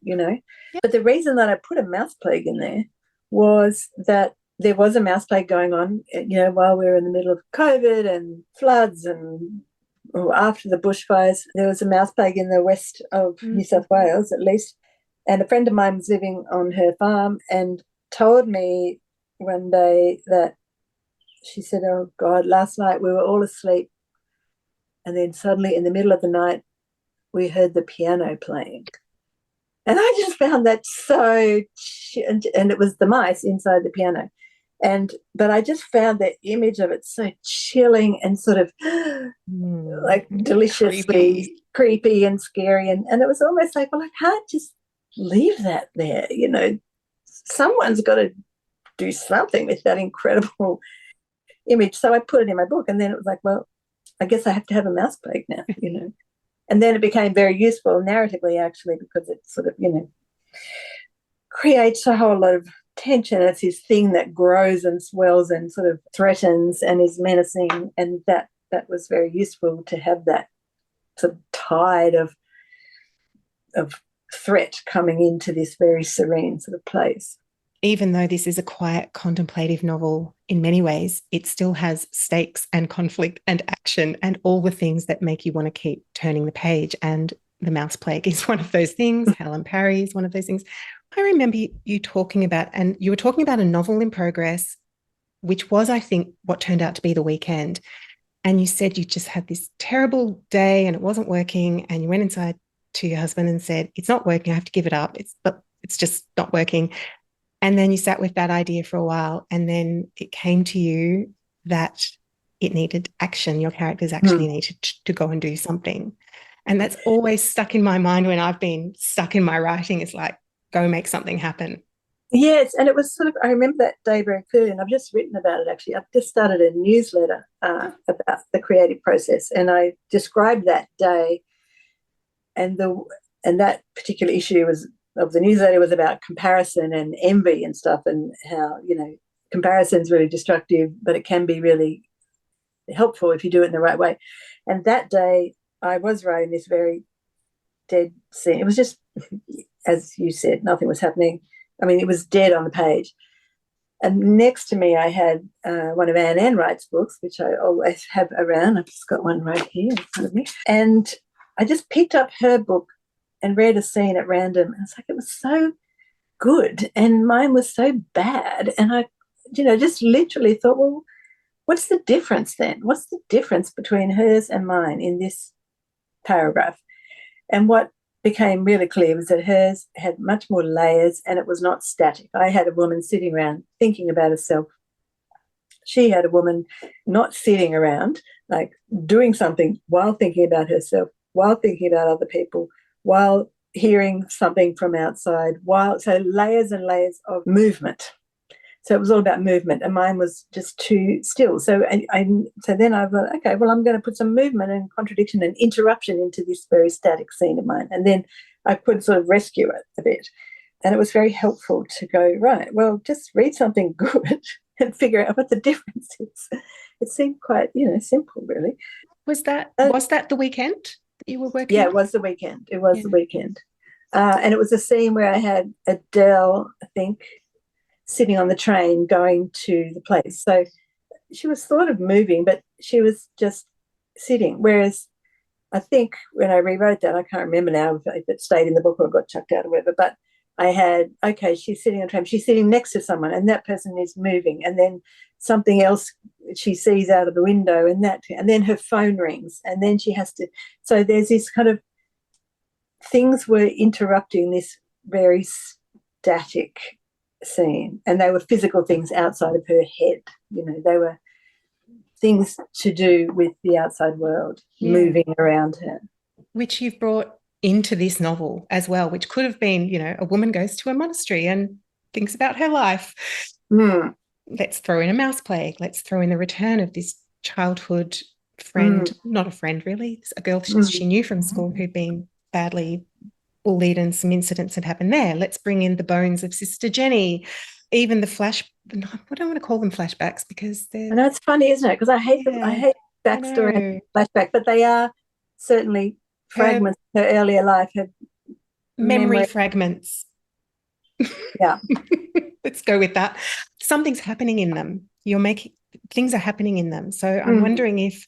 But the reason that I put a mouse plague in there was that there was a mouse plague going on, while we were in the middle of COVID and floods and after the bushfires. There was a mouse plague in the west of New South Wales, at least. And a friend of mine was living on her farm and told me one day that she said, oh, God, last night we were all asleep. And then suddenly in the middle of the night, we heard the piano playing. And I just found that so, and it was the mice inside the piano. But I just found the image of it so chilling and sort of like deliciously creepy and scary. And it was almost like, well, I can't just leave that there, someone's got to do something with that incredible image. So I put it in my book, and then it was like, well, I guess I have to have a mouse plague now, And then it became very useful narratively, actually, because it sort of, creates a whole lot of tension. It's this thing that grows and swells and sort of threatens and is menacing, and that was very useful to have that sort of tide of threat coming into this very serene sort of place. Even though this is a quiet, contemplative novel, in many ways, it still has stakes and conflict and action and all the things that make you want to keep turning the page. And the mouse plague is one of those things. Helen Parry is one of those things. I remember you talking about, and you were talking about a novel in progress, which was, I think, what turned out to be The Weekend. And you said you just had this terrible day and it wasn't working, and you went inside to your husband and said, it's not working, I have to give it up. It's just not working. And then you sat with that idea for a while, and then it came to you that it needed action. Your characters actually needed to go and do something. And that's always stuck in my mind when I've been stuck in my writing. It's like, go make something happen. Yes, and it was sort of, I remember that day very clearly, and I've just written about it actually. I've just started a newsletter about the creative process, and I described that day, and that particular issue of the newsletter was about comparison and envy and stuff, and how, comparison is really destructive, but it can be really helpful if you do it in the right way. And that day I was writing this very dead scene. It was just, as you said, nothing was happening. I mean, it was dead on the page. And next to me, I had one of Anne Enright's books, which I always have around. I've just got one right here in front of me. And I just picked up her book and read a scene at random. And it's like, it was so good. And mine was so bad. And I, just literally thought, well, what's the difference then? What's the difference between hers and mine in this paragraph? And what became really clear was that hers had much more layers and it was not static. I had a woman sitting around thinking about herself. She had a woman not sitting around, like doing something while thinking about herself, while thinking about other people, while hearing something from outside, so layers and layers of movement. So it was all about movement, and mine was just too still. So so then I thought, okay, well, I'm going to put some movement and contradiction and interruption into this very static scene of mine. And then I could sort of rescue it a bit. And it was very helpful to go, right, well, just read something good and figure out what the difference is. It seemed quite, simple, really. Was that the weekend that you were working on? Yeah, it was the weekend. It was the weekend. And it was a scene where I had Adele, I think, sitting on the train going to the place. So she was sort of moving, but she was just sitting. Whereas I think when I rewrote that, I can't remember now if it stayed in the book or got chucked out or whatever, but I had, okay, she's sitting on the train, she's sitting next to someone and that person is moving, and then something else she sees out of the window and then her phone rings and then she has to, so there's this kind of, things were interrupting this very static scene, and they were physical things outside of her head. They were things to do with the outside world moving around her. Which you've brought into this novel as well, which could have been, a woman goes to a monastery and thinks about her life. Let's throw in a mouse plague. Let's throw in the return of this childhood friend, not a friend really, a girl she knew from school who'd been badly bullied and some incidents had happened there. Let's bring in the bones of Sister Jenny, even the I don't want to call them flashbacks because they're... I know, it's funny, isn't it? Because I hate backstory and flashback, but they are certainly fragments of her earlier life, her memory fragments. Yeah. Let's go with that. Something's happening in them. Things are happening in them. So I'm wondering if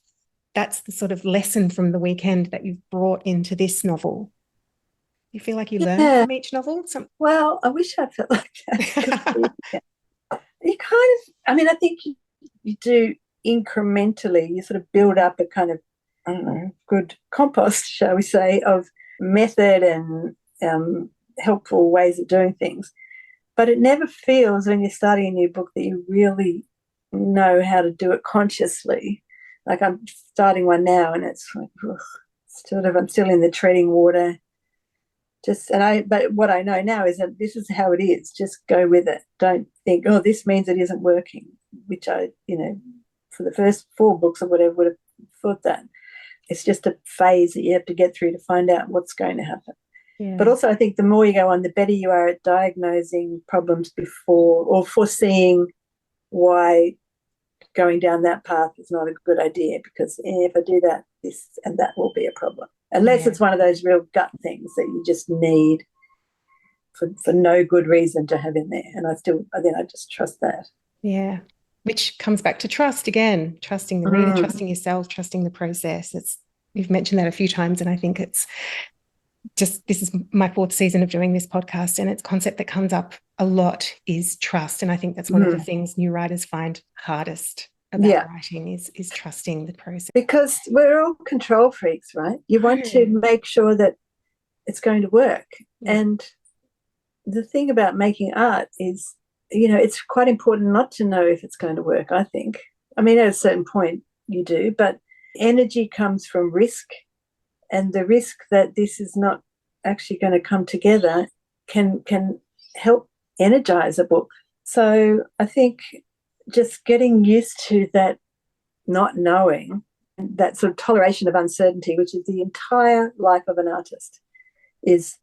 that's the sort of lesson from the weekend that you've brought into this novel. You feel like you learn from each novel? Well, I wish I felt like that. You kind of, I think you do incrementally, you sort of build up a kind of, I don't know, good compost, shall we say, of method and helpful ways of doing things. But it never feels when you're starting a new book that you really know how to do it consciously. Like I'm starting one now and it's like, I'm still in the treading water. But what I know now is that this is how it is. Just go with it. Don't think, oh, this means it isn't working, which I, for the first 4 books or whatever would have thought that. It's just a phase that you have to get through to find out what's going to happen. Yeah. But also I think the more you go on, the better you are at diagnosing problems before or foreseeing why going down that path is not a good idea, because if I do that, this and that will be a problem. Unless it's one of those real gut things that you just need for no good reason to have in there. And I just trust that. Yeah. Which comes back to trust again, trusting the reader, trusting yourself, trusting the process. You've mentioned that a few times, and I think it's just, this is my 4th season of doing this podcast, and it's a concept that comes up a lot is trust. And I think that's one of the things new writers find hardest about writing is trusting the process. Because we're all control freaks, right? You want to make sure that it's going to work. Yeah. And the thing about making art is, it's quite important not to know if it's going to work, I think. At a certain point you do, but energy comes from risk and the risk that this is not actually going to come together can help energize a book. So I think just getting used to that not knowing, that sort of toleration of uncertainty, which is the entire life of an artist, is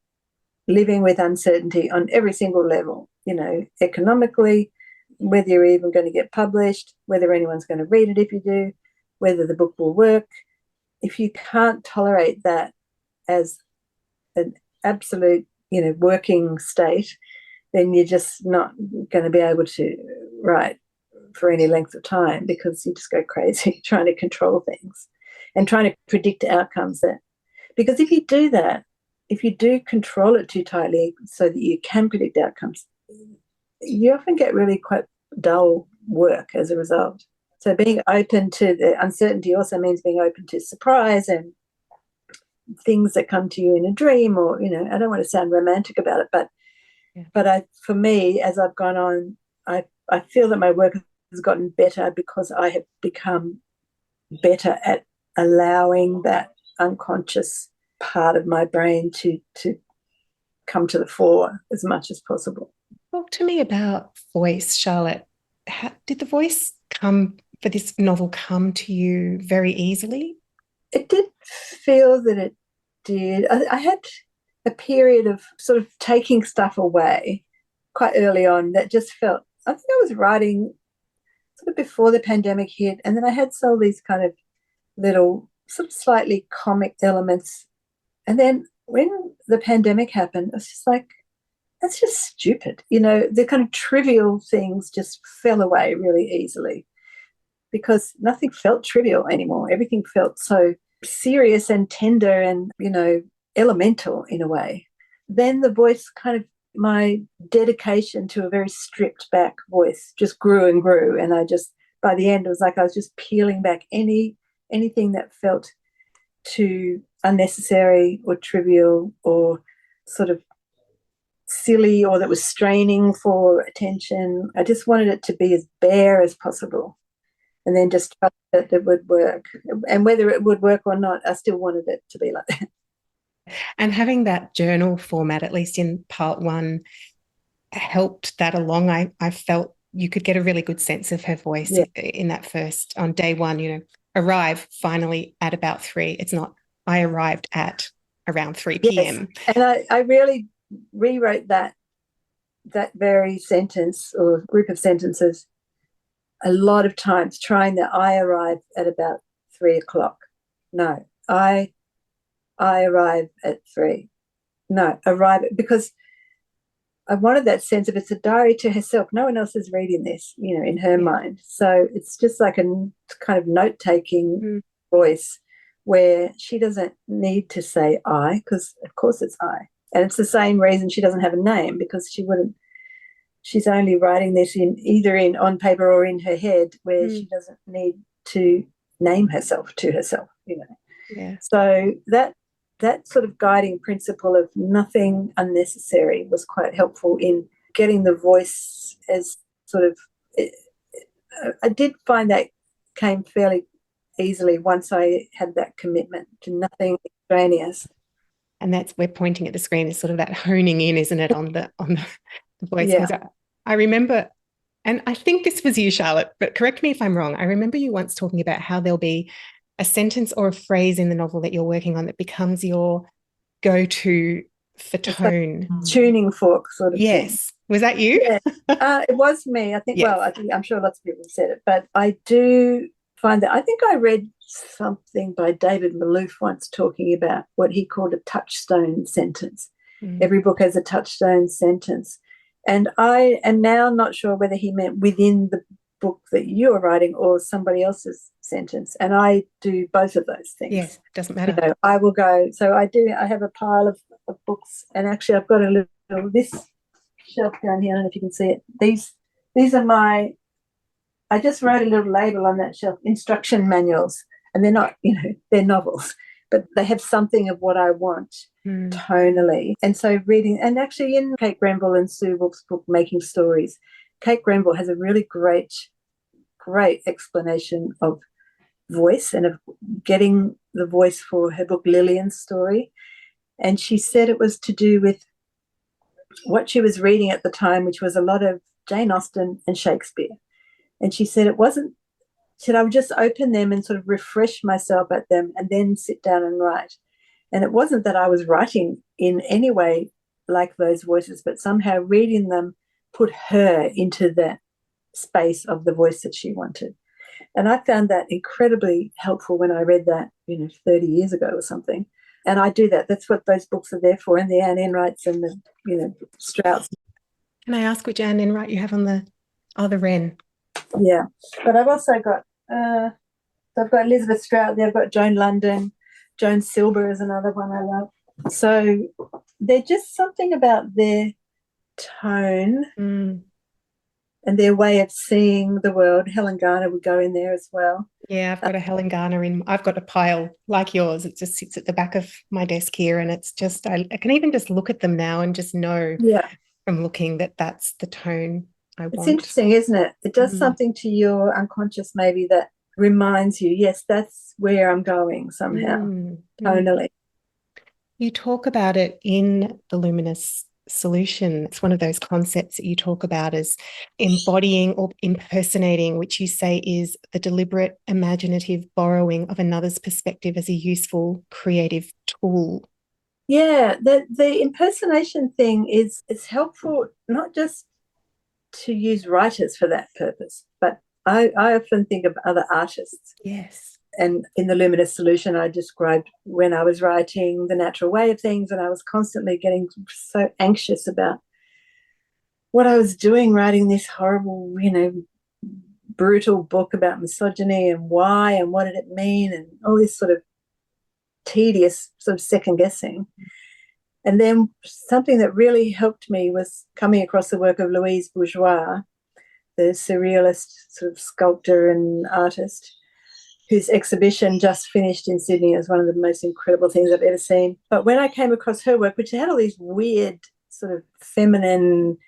living with uncertainty on every single level, economically, whether you're even going to get published, whether anyone's going to read it if you do, whether the book will work. If you can't tolerate that as an absolute, working state, then you're just not going to be able to write for any length of time, because you just go crazy trying to control things and trying to predict outcomes. Because if you do that, if you do control it too tightly so that you can predict outcomes, you often get really quite dull work as a result. So being open to the uncertainty also means being open to surprise and things that come to you in a dream, or, I don't want to sound romantic about it, but for me, as I've gone on, I feel that my work has gotten better because I have become better at allowing that unconscious part of my brain to come to the fore as much as possible. Talk to me about voice, Charlotte. Did the voice for this novel come to you very easily? It did feel that it did. I had a period of sort of taking stuff away quite early on that just felt, I think I was writing sort of before the pandemic hit, and then I had all these kind of little sort of slightly comic elements. And then when the pandemic happened, I was just like, that's just stupid. The kind of trivial things just fell away really easily because nothing felt trivial anymore. Everything felt so serious and tender and, elemental in a way. Then the voice my dedication to a very stripped back voice just grew and grew. And by the end, it was like I was just peeling back anything that felt too unnecessary or trivial or sort of silly, or that was straining for attention. I just wanted it to be as bare as possible, and then just trust that it would work. And whether it would work or not, I still wanted it to be like that. And having that journal format, at least in part one, helped that along. I felt you could get a really good sense of her voice in that first, on day one, arrive finally at about 3. It's not, I arrived at around 3 p.m. Yes. And I really rewrote that very sentence or group of sentences a lot of times, trying that I arrive at about 3 o'clock. No, I arrive at 3. No, arrive, because I wanted that sense of it's a diary to herself. No one else is reading this, in her mind. So it's just like a kind of note-taking voice where she doesn't need to say I, because of course it's I. And it's the same reason she doesn't have a name, because she's only writing this either on paper or in her head, where she doesn't need to name herself to herself, Yeah. So that sort of guiding principle of nothing unnecessary was quite helpful in getting the voice as sort of, I did find that came fairly easily once I had that commitment to nothing extraneous. And that's, we're pointing at the screen, is sort of that honing in, isn't it, on the voice? Yeah. I remember, and I think this was you, Charlotte, but correct me if I'm wrong. I remember you once talking about how there'll be a sentence or a phrase in the novel that you're working on that becomes your go-to for tone. Like tuning fork sort of thing. Yes. Was that you? Yeah. It was me. I think, yes. I'm sure lots of people have said it, but I do find that, I think I read something by David Malouf once talking about what he called a touchstone sentence. Every book has a touchstone sentence. And I am now not sure whether he meant within the book that you're writing or somebody else's sentence. And I do both of those things. Yes, doesn't matter. I will go. So I have a pile of books, and actually I've got a little, this shelf down here, I don't know if you can see it. These are I just wrote a little label on that shelf, instruction manuals, and they're not, they're novels, but they have something of what I want tonally. And so reading, and actually in Kate Grenville and Sue Wolf's book, Making Stories, Kate Grenville has a really great explanation of voice and of getting the voice for her book Lillian's Story. And she said it was to do with what she was reading at the time, which was a lot of Jane Austen and Shakespeare. And she said it wasn't, she said I would just open them and sort of refresh myself at them and then sit down and write. And it wasn't that I was writing in any way like those voices, but somehow reading them put her into that space of the voice that she wanted. And I found that incredibly helpful when I read that, 30 years ago or something. And I do that. That's what those books are there for, and the Anne Enrights and the, Strouts. Can I ask which Anne Enright you have on the Wren? Yeah. But I've also got, so I've got Elizabeth Strout there, I've got Joan London, Joan Silber is another one I love. So they're just something about their tone and their way of seeing the world. Helen Garner would go in there as well. Yeah, I've got a Helen Garner I've got a pile like yours. It just sits at the back of my desk here, and it's just, I can even just look at them now and just know from looking that that's the tone I want. It's interesting, isn't it? It does something to your unconscious maybe that reminds you, yes, that's where I'm going somehow, tonally. You talk about it in The Luminous Solution. It's one of those concepts that you talk about as embodying or impersonating, which you say is the deliberate, imaginative borrowing of another's perspective as a useful, creative tool. Yeah, the impersonation thing is helpful, not just to use writers for that purpose, but I often think of other artists. Yes. And in The Luminous Solution, I described when I was writing The Natural Way of Things, and I was constantly getting so anxious about what I was doing, writing this horrible, brutal book about misogyny and why and what did it mean and all this sort of tedious sort of second guessing. And then something that really helped me was coming across the work of Louise Bourgeois, the surrealist sort of sculptor and artist, whose exhibition just finished in Sydney. It was one of the most incredible things I've ever seen. But when I came across her work, which had all these weird sort of feminine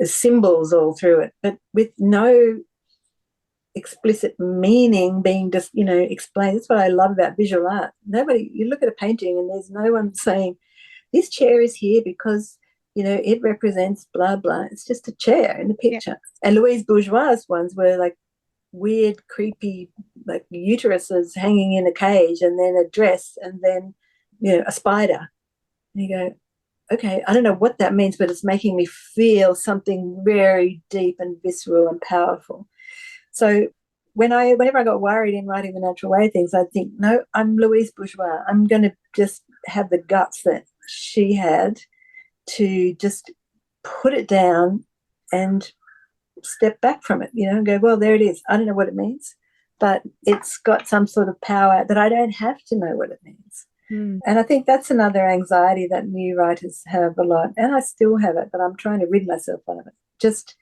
symbols all through it, but with no explicit meaning being just, explained. That's what I love about visual art. You look at a painting and there's no one saying, this chair is here because, it represents blah, blah. It's just a chair in a picture. Yeah. And Louise Bourgeois' ones were like weird, creepy, like uteruses hanging in a cage and then a dress and then, a spider. And you go, okay, I don't know what that means, but it's making me feel something very deep and visceral and powerful. So whenever I got worried in writing The Natural Way of Things, I'd think, no, I'm Louise Bourgeois. I'm going to just have the guts that she had to just put it down and step back from it, and go, well, there it is. I don't know what it means, but it's got some sort of power that I don't have to know what it means. And I think that's another anxiety that new writers have a lot, and I still have it, but I'm trying to rid myself of it. Just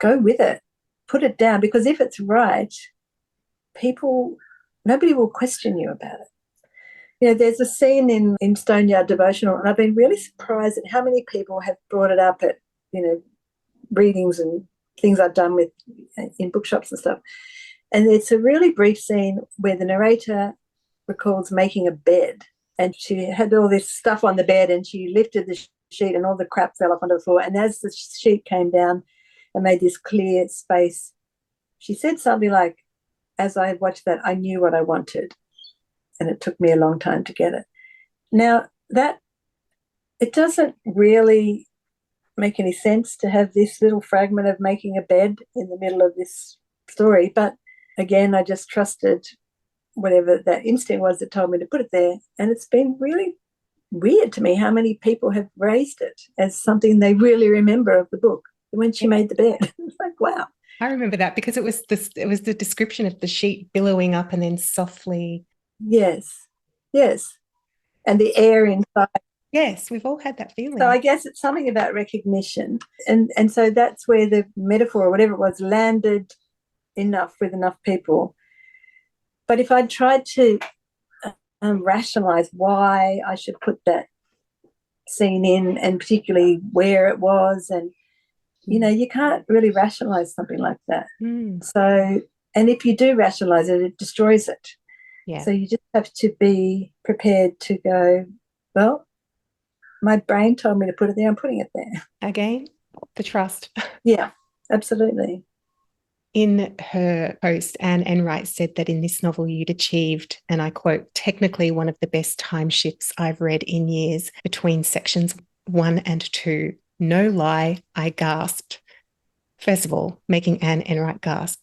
go with it, put it down, because if it's right, nobody will question you about it. There's a scene in Stone Yard Devotional, and I've been really surprised at how many people have brought it up at, readings and things I've done in bookshops and stuff. And it's a really brief scene where the narrator recalls making a bed, and she had all this stuff on the bed and she lifted the sheet and all the crap fell off onto the floor. And as the sheet came down and made this clear space, she said something like, as I watched that, I knew what I wanted. And it took me a long time to get it. Now, it doesn't really make any sense to have this little fragment of making a bed in the middle of this story. But again, I just trusted whatever that instinct was that told me to put it there. And it's been really weird to me how many people have raised it as something they really remember of the book when she made the bed. It's like, wow. I remember that because it was the description of the sheet billowing up and then softly. Yes. And the air inside. Yes, we've all had that feeling. So I guess it's something about recognition. And so that's where the metaphor or whatever it was landed with enough people. But if I'd tried to rationalise why I should put that scene in, and particularly where it was, and, you can't really rationalise something like that. So And if you do rationalize it, it destroys it. Yeah. So you just have to be prepared to go, well, my brain told me to put it there, I'm putting it there. Again, the trust. Yeah, absolutely. In her post, Anne Enright said that in this novel you'd achieved, and I quote, technically one of the best time shifts I've read in years between sections 1 and 2. No lie, I gasped. First of all, making Anne Enright gasp,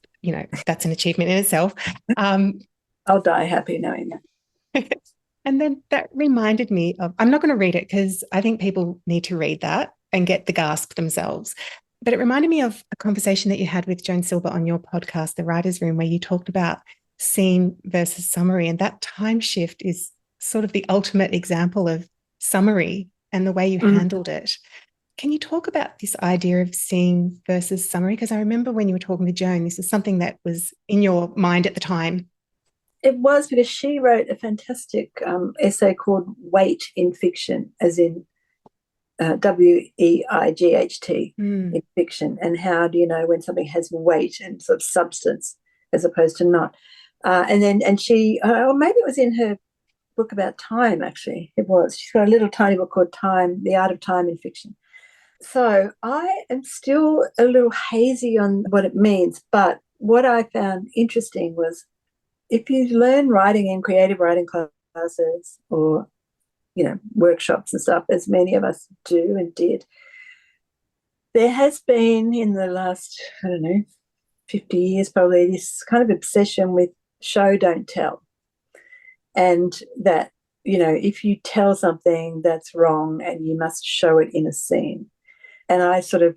that's an achievement in itself. I'll die happy knowing that. And then that reminded me of, I'm not going to read it because I think people need to read that and get the gasp themselves. But it reminded me of a conversation that you had with Joan Silber on your podcast, The Writer's Room, where you talked about scene versus summary. And that time shift is sort of the ultimate example of summary and the way you handled it. Can you talk about this idea of scene versus summary? Because I remember when you were talking to Joan, this is something that was in your mind at the time. It was, because she wrote a fantastic essay called Weight in Fiction, as in WEIGHT in fiction, and how do you know when something has weight and sort of substance as opposed to not. And she, or maybe it was in her book about time, actually. It was. She's got a little tiny book called Time, The Art of Time in Fiction. So I am still a little hazy on what it means, but what I found interesting was if you learn writing in creative writing classes or workshops and stuff, as many of us do and did, there has been in the last, 50 years probably, this kind of obsession with show, don't tell. And that, if you tell something, that's wrong and you must show it in a scene. And I sort of,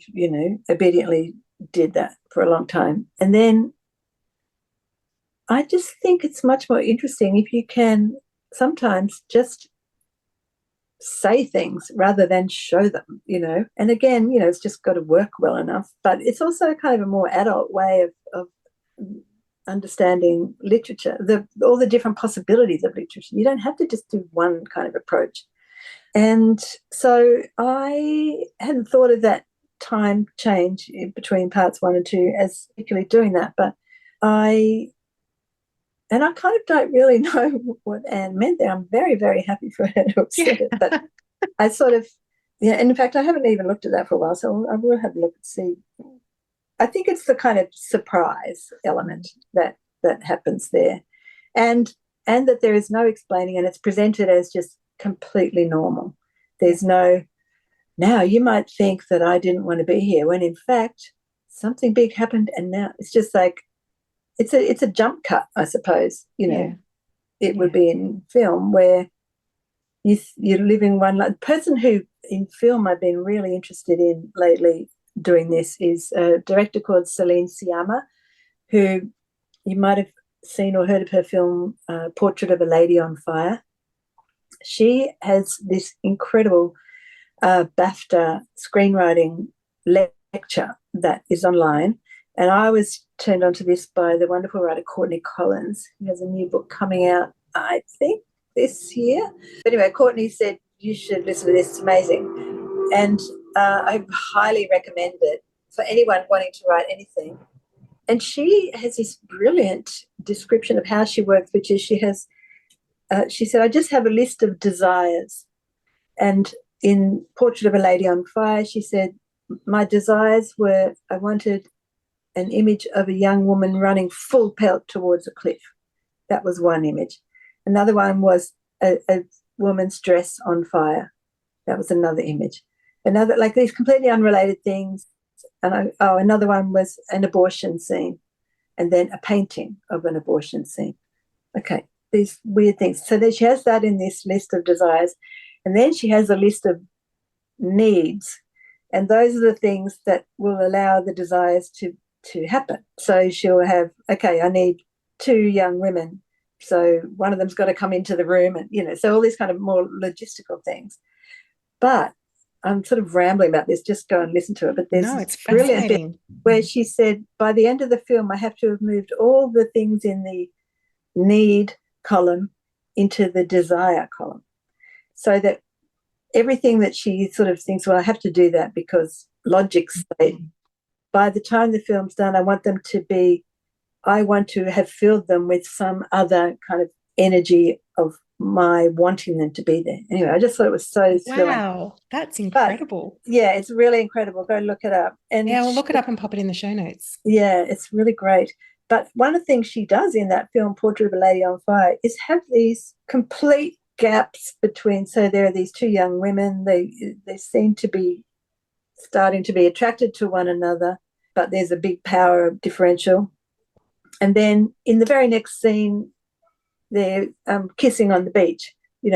obediently did that for a long time. And then I just think it's much more interesting if you can sometimes just say things rather than show them, And again, it's just got to work well enough. But it's also kind of a more adult way of understanding literature, all the different possibilities of literature. You don't have to just do one kind of approach. And so I hadn't thought of that time change between parts 1 and 2 as particularly doing that. But I kind of don't really know what Anne meant there. I'm very, very happy for her to have said it. But I sort of, and in fact, I haven't even looked at that for a while, so I will have a look and see. I think it's the kind of surprise element that happens there. And that there is no explaining, and it's presented as just completely normal. There's no, now you might think that I didn't want to be here, when in fact something big happened, and now it's just like, it's a jump cut, I suppose. It would be in film where you're living one life. The person who in film I've been really interested in lately doing this is a director called Celine Sciamma, who you might have seen or heard of her film Portrait of a Lady on Fire. She has this incredible BAFTA screenwriting lecture that is online. And I was turned onto this by the wonderful writer Courtney Collins, who has a new book coming out, I think, this year. But anyway, Courtney said, you should listen to this, it's amazing. And I highly recommend it for anyone wanting to write anything. And she has this brilliant description of how she works, which is she said, I just have a list of desires. And in Portrait of a Lady on Fire, she said, my desires were, I wanted an image of a young woman running full pelt towards a cliff. That was one image. Another one was a woman's dress on fire. That was another image. Another, like these completely unrelated things. And another one was an abortion scene, and then a painting of an abortion scene. Okay, these weird things. So then she has that in this list of desires, and then she has a list of needs, and those are the things that will allow the desires to happen. So she'll have, okay, I need 2 young women, so one of them's got to come into the room, and so all these kind of more logistical things. But I'm sort of rambling about this, just go and listen to it. But there's it's brilliant bit where she said, by the end of the film, I have to have moved all the things in the need column into the desire column, so that everything that she sort of thinks, well, I have to do that because logic's say, by the time the film's done, I want them to be I want to have filled them with some other kind of energy of my wanting them to be there. Anyway, I just thought it was so thrilling. Wow, that's But incredible. yeah, it's really incredible. Go look it up. And Yeah, we'll look it up and pop it in the show notes. yeah, it's really great. But one of the things she does in that film, Portrait of a Lady on Fire, is have these complete gaps between. So there are these two young women. They seem to be starting to be attracted to one another, but there's a big power differential. And then in the very next scene, they're kissing on the beach.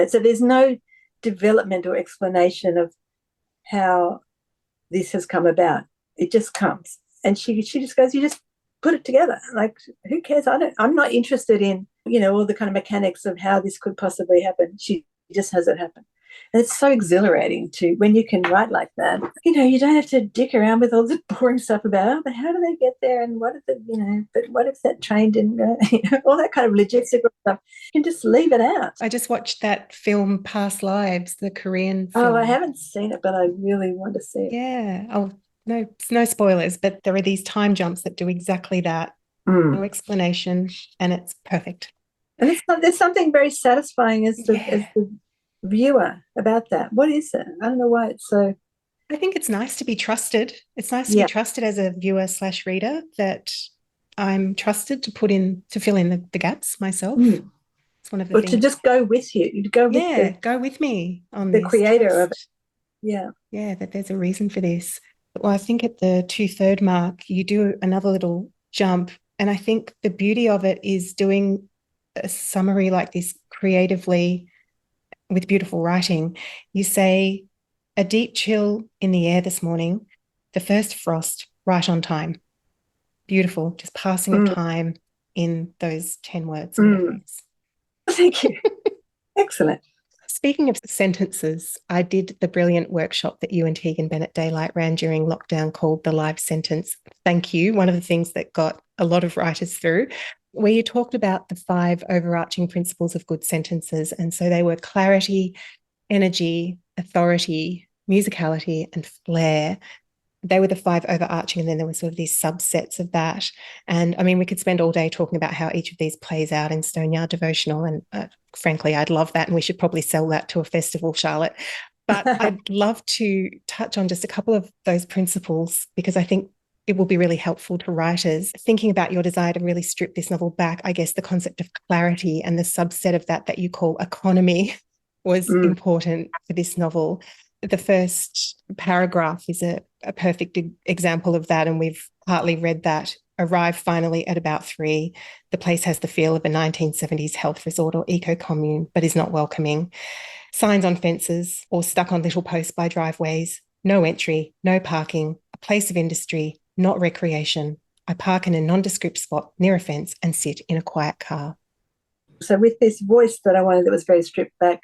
So there's no development or explanation of how this has come about. It just comes. And she just goes, you just put it together. Like, who cares? I'm not interested in, all the kind of mechanics of how this could possibly happen. She just has it happen. And it's so exhilarating when you can write like that. You don't have to dick around with all the boring stuff about, but how do they get there? And what if that train didn't go? All that kind of logistical stuff. You can just leave it out. I just watched that film, Past Lives, the Korean film. Oh, I haven't seen it, but I really want to see it. Yeah. Oh, no spoilers, but there are these time jumps that do exactly that. No explanation, and it's perfect. And there's something very satisfying as the viewer about that. What is it? I don't know why it's so. I think it's nice to be trusted. It's nice to be trusted as a viewer/reader, that I'm trusted to fill in the gaps myself. It's one of the things. Or to just go with you. Go with me on the this. creator of it. Yeah. Yeah, that there's a reason for this. Well, I think at the 2/3 mark, you do another little jump. And I think the beauty of it is doing a summary like this creatively with beautiful writing. You say, a deep chill in the air this morning, the first frost right on time. Beautiful, just passing of time in those 10 words. Thank you. Excellent. Speaking of sentences, I did the brilliant workshop that you and Tegan Bennett Daylight ran during lockdown called The Live Sentence. Thank you. One of the things that got a lot of writers through, where you talked about the 5 overarching principles of good sentences. And so they were clarity, energy, authority, musicality, and flair. They were the 5 overarching, and then there were sort of these subsets of that. And I mean, we could spend all day talking about how each of these plays out in Stone Yard Devotional. And frankly, I'd love that. And we should probably sell that to a festival, Charlotte. But I'd love to touch on just a couple of those principles, because I think it will be really helpful to writers thinking about your desire to really strip this novel back. I guess the concept of clarity and the subset of that you call economy was important for this novel. The first paragraph is a perfect example of that, and we've partly read that. Arrive finally at about 3. The place has the feel of a 1970s health resort or eco-commune, but is not welcoming. Signs on fences or stuck on little posts by driveways. No entry, no parking, a place of industry, not recreation. I park in a nondescript spot near a fence and sit in a quiet car. So with this voice that I wanted that was very stripped back,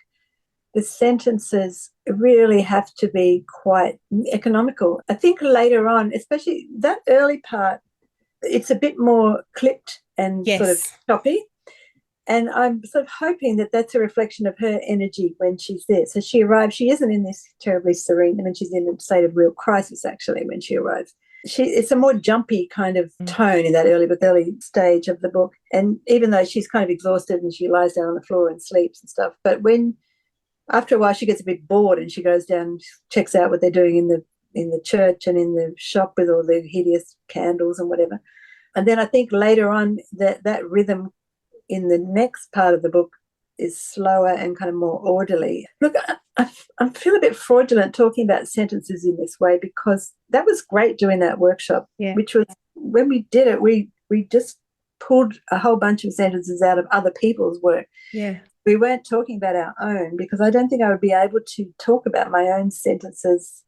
the sentences really have to be quite economical. I think later on, especially that early part, it's a bit more clipped and sort of choppy. And I'm sort of hoping that that's a reflection of her energy when she's there. So she arrives, she isn't in this terribly serene, I mean, she's in a state of real crisis, actually, when she arrives. It's a more jumpy kind of tone in that early stage of the book. And even though she's kind of exhausted and she lies down on the floor and sleeps and stuff, but after a while she gets a bit bored and she goes down and checks out what they're doing in the church and in the shop with all the hideous candles and whatever. And then I think later on that rhythm in the next part of the book is slower and kind of more orderly. Look, I feel a bit fraudulent talking about sentences in this way, because that was great doing that workshop, which was, when we did it, we just pulled a whole bunch of sentences out of other people's work. Yeah. We weren't talking about our own, because I don't think I would be able to talk about my own sentences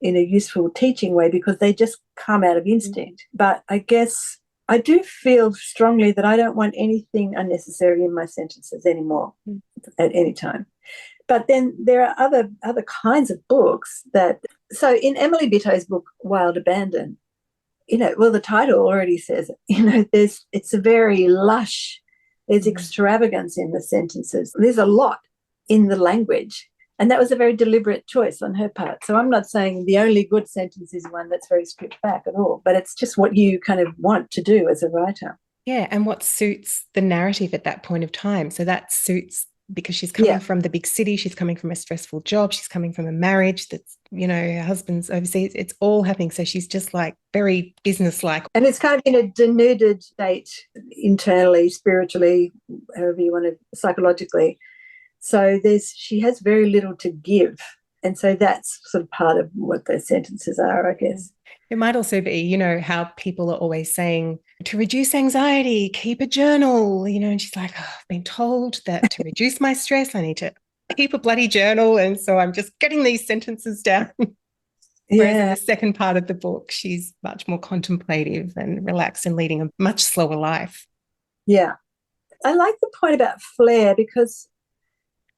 in a useful teaching way, because they just come out of instinct. But I guess I do feel strongly that I don't want anything unnecessary in my sentences anymore at any time. But then there are other kinds of books so in Emily Bitto's book, Wild Abandon, the title already says it, it's a very lush, there's extravagance in the sentences. There's a lot in the language. And that was a very deliberate choice on her part. So I'm not saying the only good sentence is one that's very stripped back at all, but it's just what you kind of want to do as a writer. Yeah, and what suits the narrative at that point of time. So that suits because she's coming Yeah. from the big city, she's coming from a stressful job, she's coming from a marriage that's, her husband's overseas. It's all happening. So she's just like very businesslike. And it's kind of in a denuded state internally, spiritually, however you want to, psychologically. So she has very little to give. And so that's sort of part of what those sentences are, I guess. It might also be, how people are always saying to reduce anxiety, keep a journal, and she's like, I've been told that to reduce my stress, I need to keep a bloody journal. And so I'm just getting these sentences down. Whereas in the second part of the book, she's much more contemplative and relaxed and leading a much slower life. Yeah. I like the point about flair because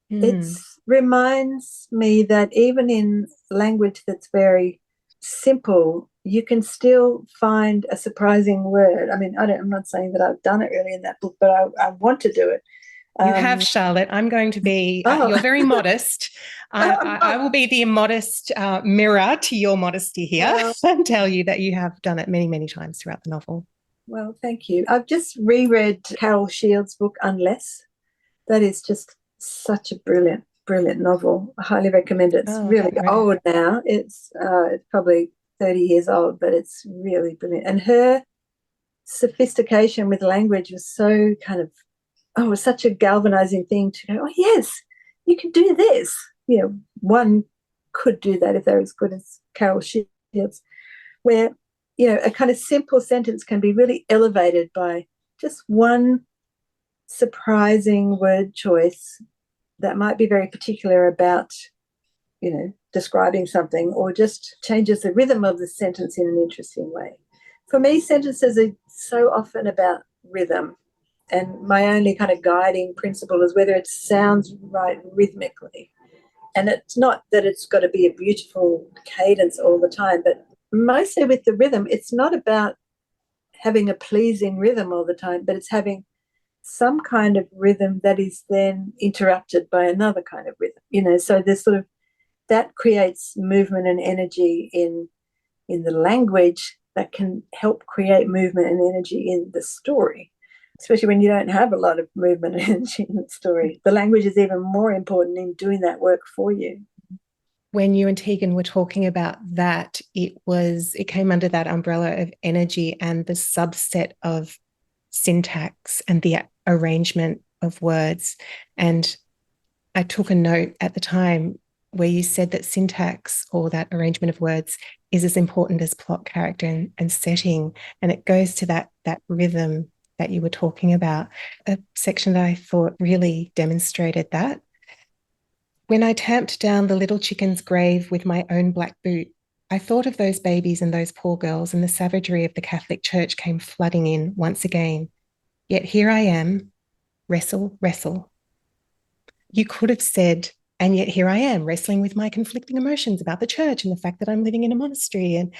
it reminds me that even in language that's very simple, you can still find a surprising word. I mean, I'm not saying that I've done it really in that book, but I want to do it. You have, Charlotte. I'm going to be, you're very modest. I will be the immodest mirror to your modesty here and tell you that you have done it many, many times throughout the novel. Well, thank you. I've just reread Carol Shields' book, Unless. That is just such a brilliant, brilliant novel. I highly recommend it. It's really old now. It's probably 30 years old, but it's really brilliant. And her sophistication with language was so kind of, it was such a galvanizing thing to go, oh, yes, you can do this. One could do that if they're as good as Carol Shields, where, a kind of simple sentence can be really elevated by just one surprising word choice that might be very particular about, describing something, or just changes the rhythm of the sentence in an interesting way. For me, sentences are so often about rhythm, and my only kind of guiding principle is whether it sounds right rhythmically. And it's not that it's got to be a beautiful cadence all the time, but mostly with the rhythm, it's not about having a pleasing rhythm all the time, but it's having some kind of rhythm that is then interrupted by another kind of rhythm, so there's sort of that creates movement and energy in the language that can help create movement and energy in the story, especially when you don't have a lot of movement and energy in the story. The language is even more important in doing that work for you. When you and Tegan were talking about that, it came under that umbrella of energy and the subset of syntax and the arrangement of words. And I took a note at the time where you said that syntax, or that arrangement of words, is as important as plot, character, and setting. And it goes to that rhythm that you were talking about, a section that I thought really demonstrated that. When I tamped down the little chicken's grave with my own black boot, I thought of those babies and those poor girls, and the savagery of the Catholic Church came flooding in once again. Yet here I am, wrestle, wrestle. You could have said, and yet here I am, wrestling with my conflicting emotions about the church and the fact that I'm living in a monastery. And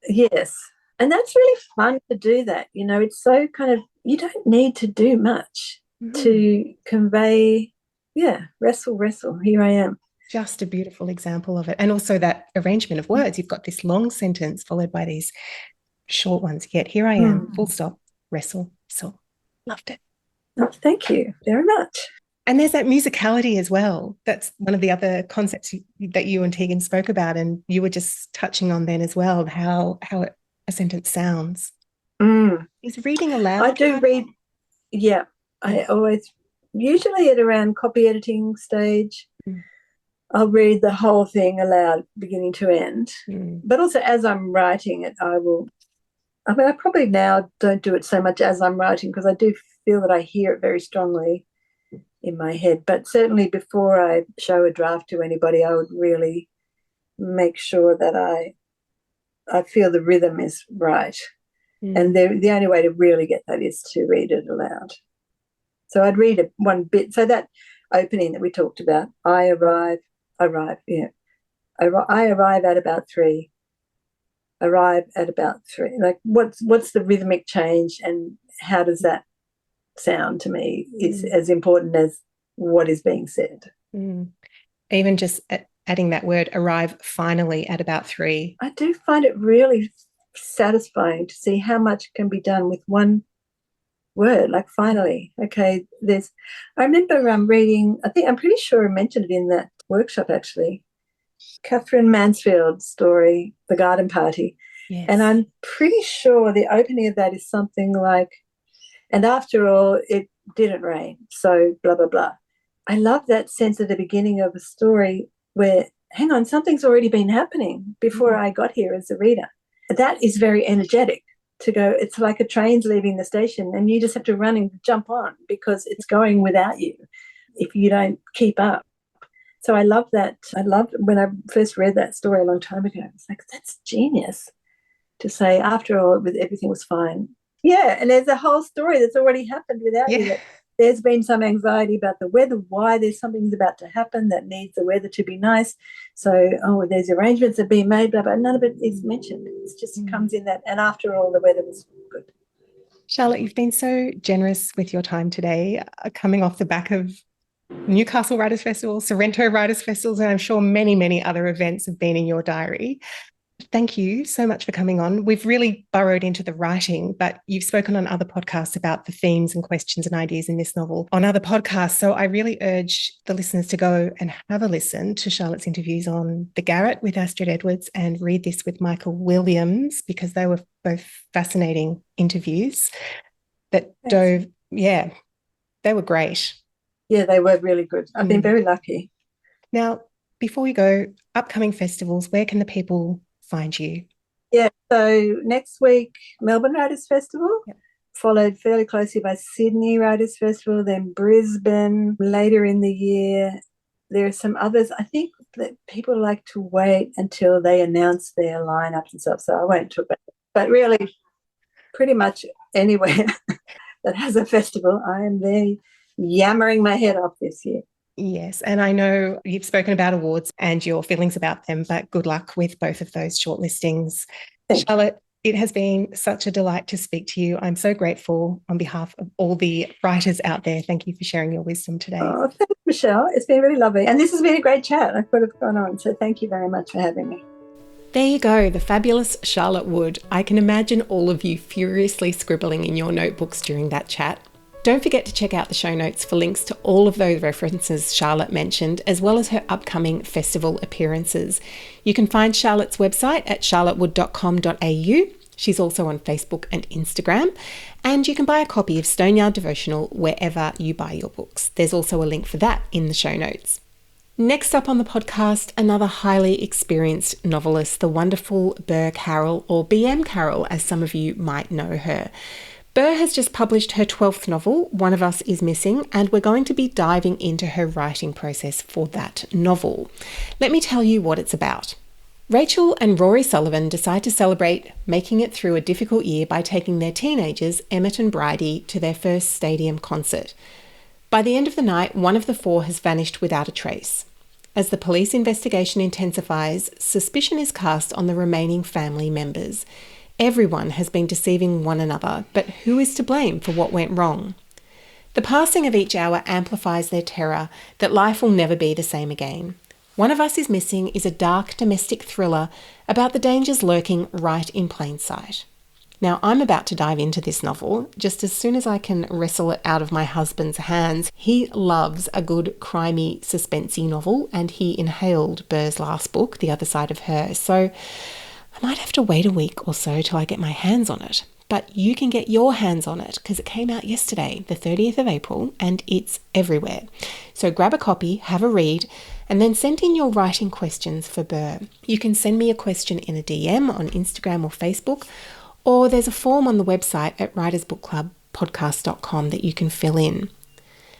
yes, and that's really fun to do that. It's so kind of, you don't need to do much to convey, wrestle, wrestle, here I am. Just a beautiful example of it. And also that arrangement of words. You've got this long sentence followed by these short ones. Yet here I am, full stop, wrestle, so loved it. Oh, thank you very much. And there's that musicality as well. That's one of the other concepts that you and Tegan spoke about, and you were just touching on then as well, how a sentence sounds. Is reading aloud? I do read, yeah. I always, usually at around copy editing stage, I'll read the whole thing aloud, beginning to end. But also as I'm writing it, I probably now don't do it so much as I'm writing, because I do feel that I hear it very strongly in my head. But certainly before I show a draft to anybody, I would really make sure that I feel the rhythm is right. And the only way to really get that is to read it aloud. So I'd read one bit. So that opening that we talked about, I arrive at about 3. Arrive at about 3. Like, what's the rhythmic change, and how does that sound to me is as important as what is being said. Even just adding that word, arrive finally at about 3. I do find it really satisfying to see how much can be done with one word, like finally, okay, I remember reading, I'm pretty sure I mentioned it in that workshop actually, Catherine Mansfield's story, The Garden Party. Yes. And I'm pretty sure the opening of that is something like, and after all, it didn't rain, so blah, blah, blah. I love that sense at the beginning of a story where, hang on, something's already been happening before I got here as a reader. That is very energetic to go. It's like a train's leaving the station and you just have to run and jump on because it's going without you if you don't keep up. So I love that. I loved when I first read that story a long time ago. It's like, that's genius to say, after all, everything was fine. Yeah, and there's a whole story that's already happened without you. That there's been some anxiety about the weather, why there's something's about to happen that needs the weather to be nice. So, there's arrangements that are being made, blah, blah. None of it is mentioned. It just comes in that. And after all, the weather was good. Charlotte, you've been so generous with your time today, coming off the back of Newcastle Writers Festival, Sorrento Writers Festivals, and I'm sure many, many other events have been in your diary. Thank you so much for coming on. We've really burrowed into the writing, but you've spoken on other podcasts about the themes and questions and ideas in this novel on other podcasts. So I really urge the listeners to go and have a listen to Charlotte's interviews on The Garret with Astrid Edwards and Read This with Michael Williams, because they were both fascinating interviews that dove, they were great. Yeah, they were really good. I've been very lucky. Now, before we go, upcoming festivals, where can the people find you? Yeah, so next week, Melbourne Writers Festival, followed fairly closely by Sydney Writers Festival, then Brisbane later in the year. There are some others. I think that people like to wait until they announce their lineups and stuff, so I won't talk about it. But really, pretty much anywhere that has a festival, I am there yammering my head off this year. Yes, and I know you've spoken about awards and your feelings about them, but good luck with both of those shortlistings. Charlotte, it has been such a delight to speak to you. I'm so grateful on behalf of all the writers out there. Thank you for sharing your wisdom today. Oh, thanks, Michelle. It's been really lovely. And this has been a great chat. I could have gone on. So thank you very much for having me. There you go, the fabulous Charlotte Wood. I can imagine all of you furiously scribbling in your notebooks during that chat. Don't forget to check out the show notes for links to all of those references Charlotte mentioned, as well as her upcoming festival appearances. You can find Charlotte's website at charlottewood.com.au. She's also on Facebook and Instagram. And you can buy a copy of Stone Yard Devotional wherever you buy your books. There's also a link for that in the show notes. Next up on the podcast, another highly experienced novelist, the wonderful Ber Carroll, or BM Carroll, as some of you might know her. Ber has just published her 12th novel, One of Us is Missing, and we're going to be diving into her writing process for that novel. Let me tell you what it's about. Rachel and Rory Sullivan decide to celebrate making it through a difficult year by taking their teenagers, Emmett and Bridie, to their first stadium concert. By the end of the night, one of the four has vanished without a trace. As the police investigation intensifies, suspicion is cast on the remaining family members. Everyone has been deceiving one another, but who is to blame for what went wrong? The passing of each hour amplifies their terror that life will never be the same again. One of Us is Missing is a dark domestic thriller about the dangers lurking right in plain sight. Now, I'm about to dive into this novel just as soon as I can wrestle it out of my husband's hands. He loves a good crimey, suspensey novel, and he inhaled Ber's last book, The Other Side of Her, so I might have to wait a week or so till I get my hands on it. But you can get your hands on it because it came out yesterday, the 30th of April, and it's everywhere. So grab a copy, have a read, and then send in your writing questions for Ber. You can send me a question in a DM on Instagram or Facebook, or there's a form on the website at writersbookclubpodcast.com that you can fill in.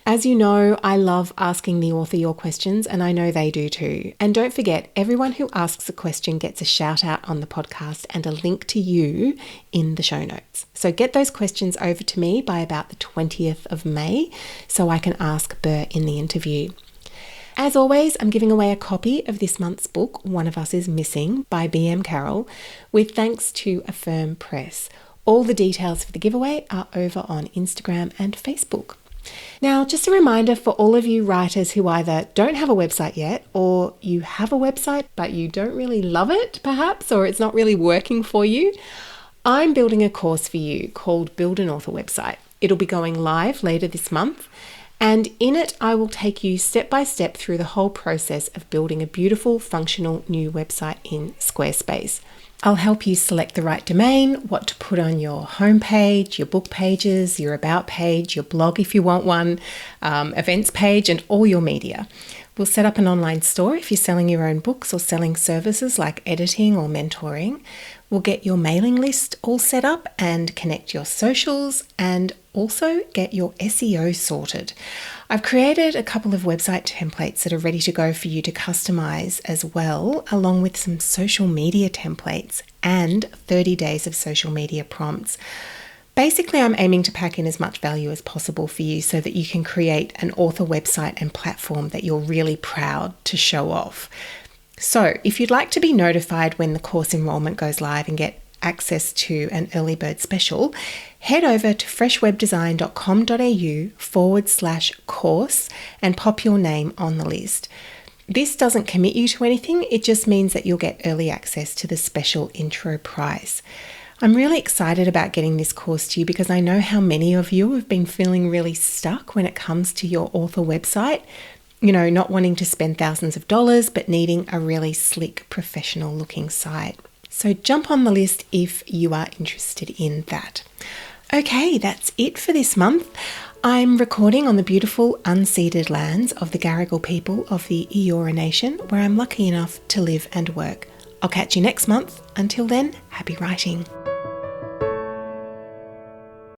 As you know, I love asking the author your questions, and I know they do too. And don't forget, everyone who asks a question gets a shout out on the podcast and a link to you in the show notes. So get those questions over to me by about the 20th of May so I can ask Ber in the interview. As always, I'm giving away a copy of this month's book, One of Us is Missing by BM Carroll, with thanks to Affirm Press. All the details for the giveaway are over on Instagram and Facebook. Now, just a reminder for all of you writers who either don't have a website yet, or you have a website but you don't really love it perhaps, or it's not really working for you, I'm building a course for you called Build an Author Website. It'll be going live later this month, and in it I will take you step by step through the whole process of building a beautiful, functional new website in Squarespace. I'll help you select the right domain, what to put on your homepage, your book pages, your about page, your blog if you want one, events page, and all your media. We'll set up an online store if you're selling your own books or selling services like editing or mentoring. We'll get your mailing list all set up and connect your socials and also get your SEO sorted. I've created a couple of website templates that are ready to go for you to customize as well, along with some social media templates and 30 days of social media prompts. Basically, I'm aiming to pack in as much value as possible for you so that you can create an author website and platform that you're really proud to show off. So if you'd like to be notified when the course enrollment goes live and get access to an early bird special, head over to freshwebdesign.com.au/course and pop your name on the list. This doesn't commit you to anything, it just means that you'll get early access to the special intro price. I'm really excited about getting this course to you because I know how many of you have been feeling really stuck when it comes to your author website. Not wanting to spend thousands of dollars, but needing a really slick, professional looking site. So jump on the list if you are interested in that. Okay, that's it for this month. I'm recording on the beautiful unceded lands of the Garigal people of the Eora Nation, where I'm lucky enough to live and work. I'll catch you next month. Until then, happy writing.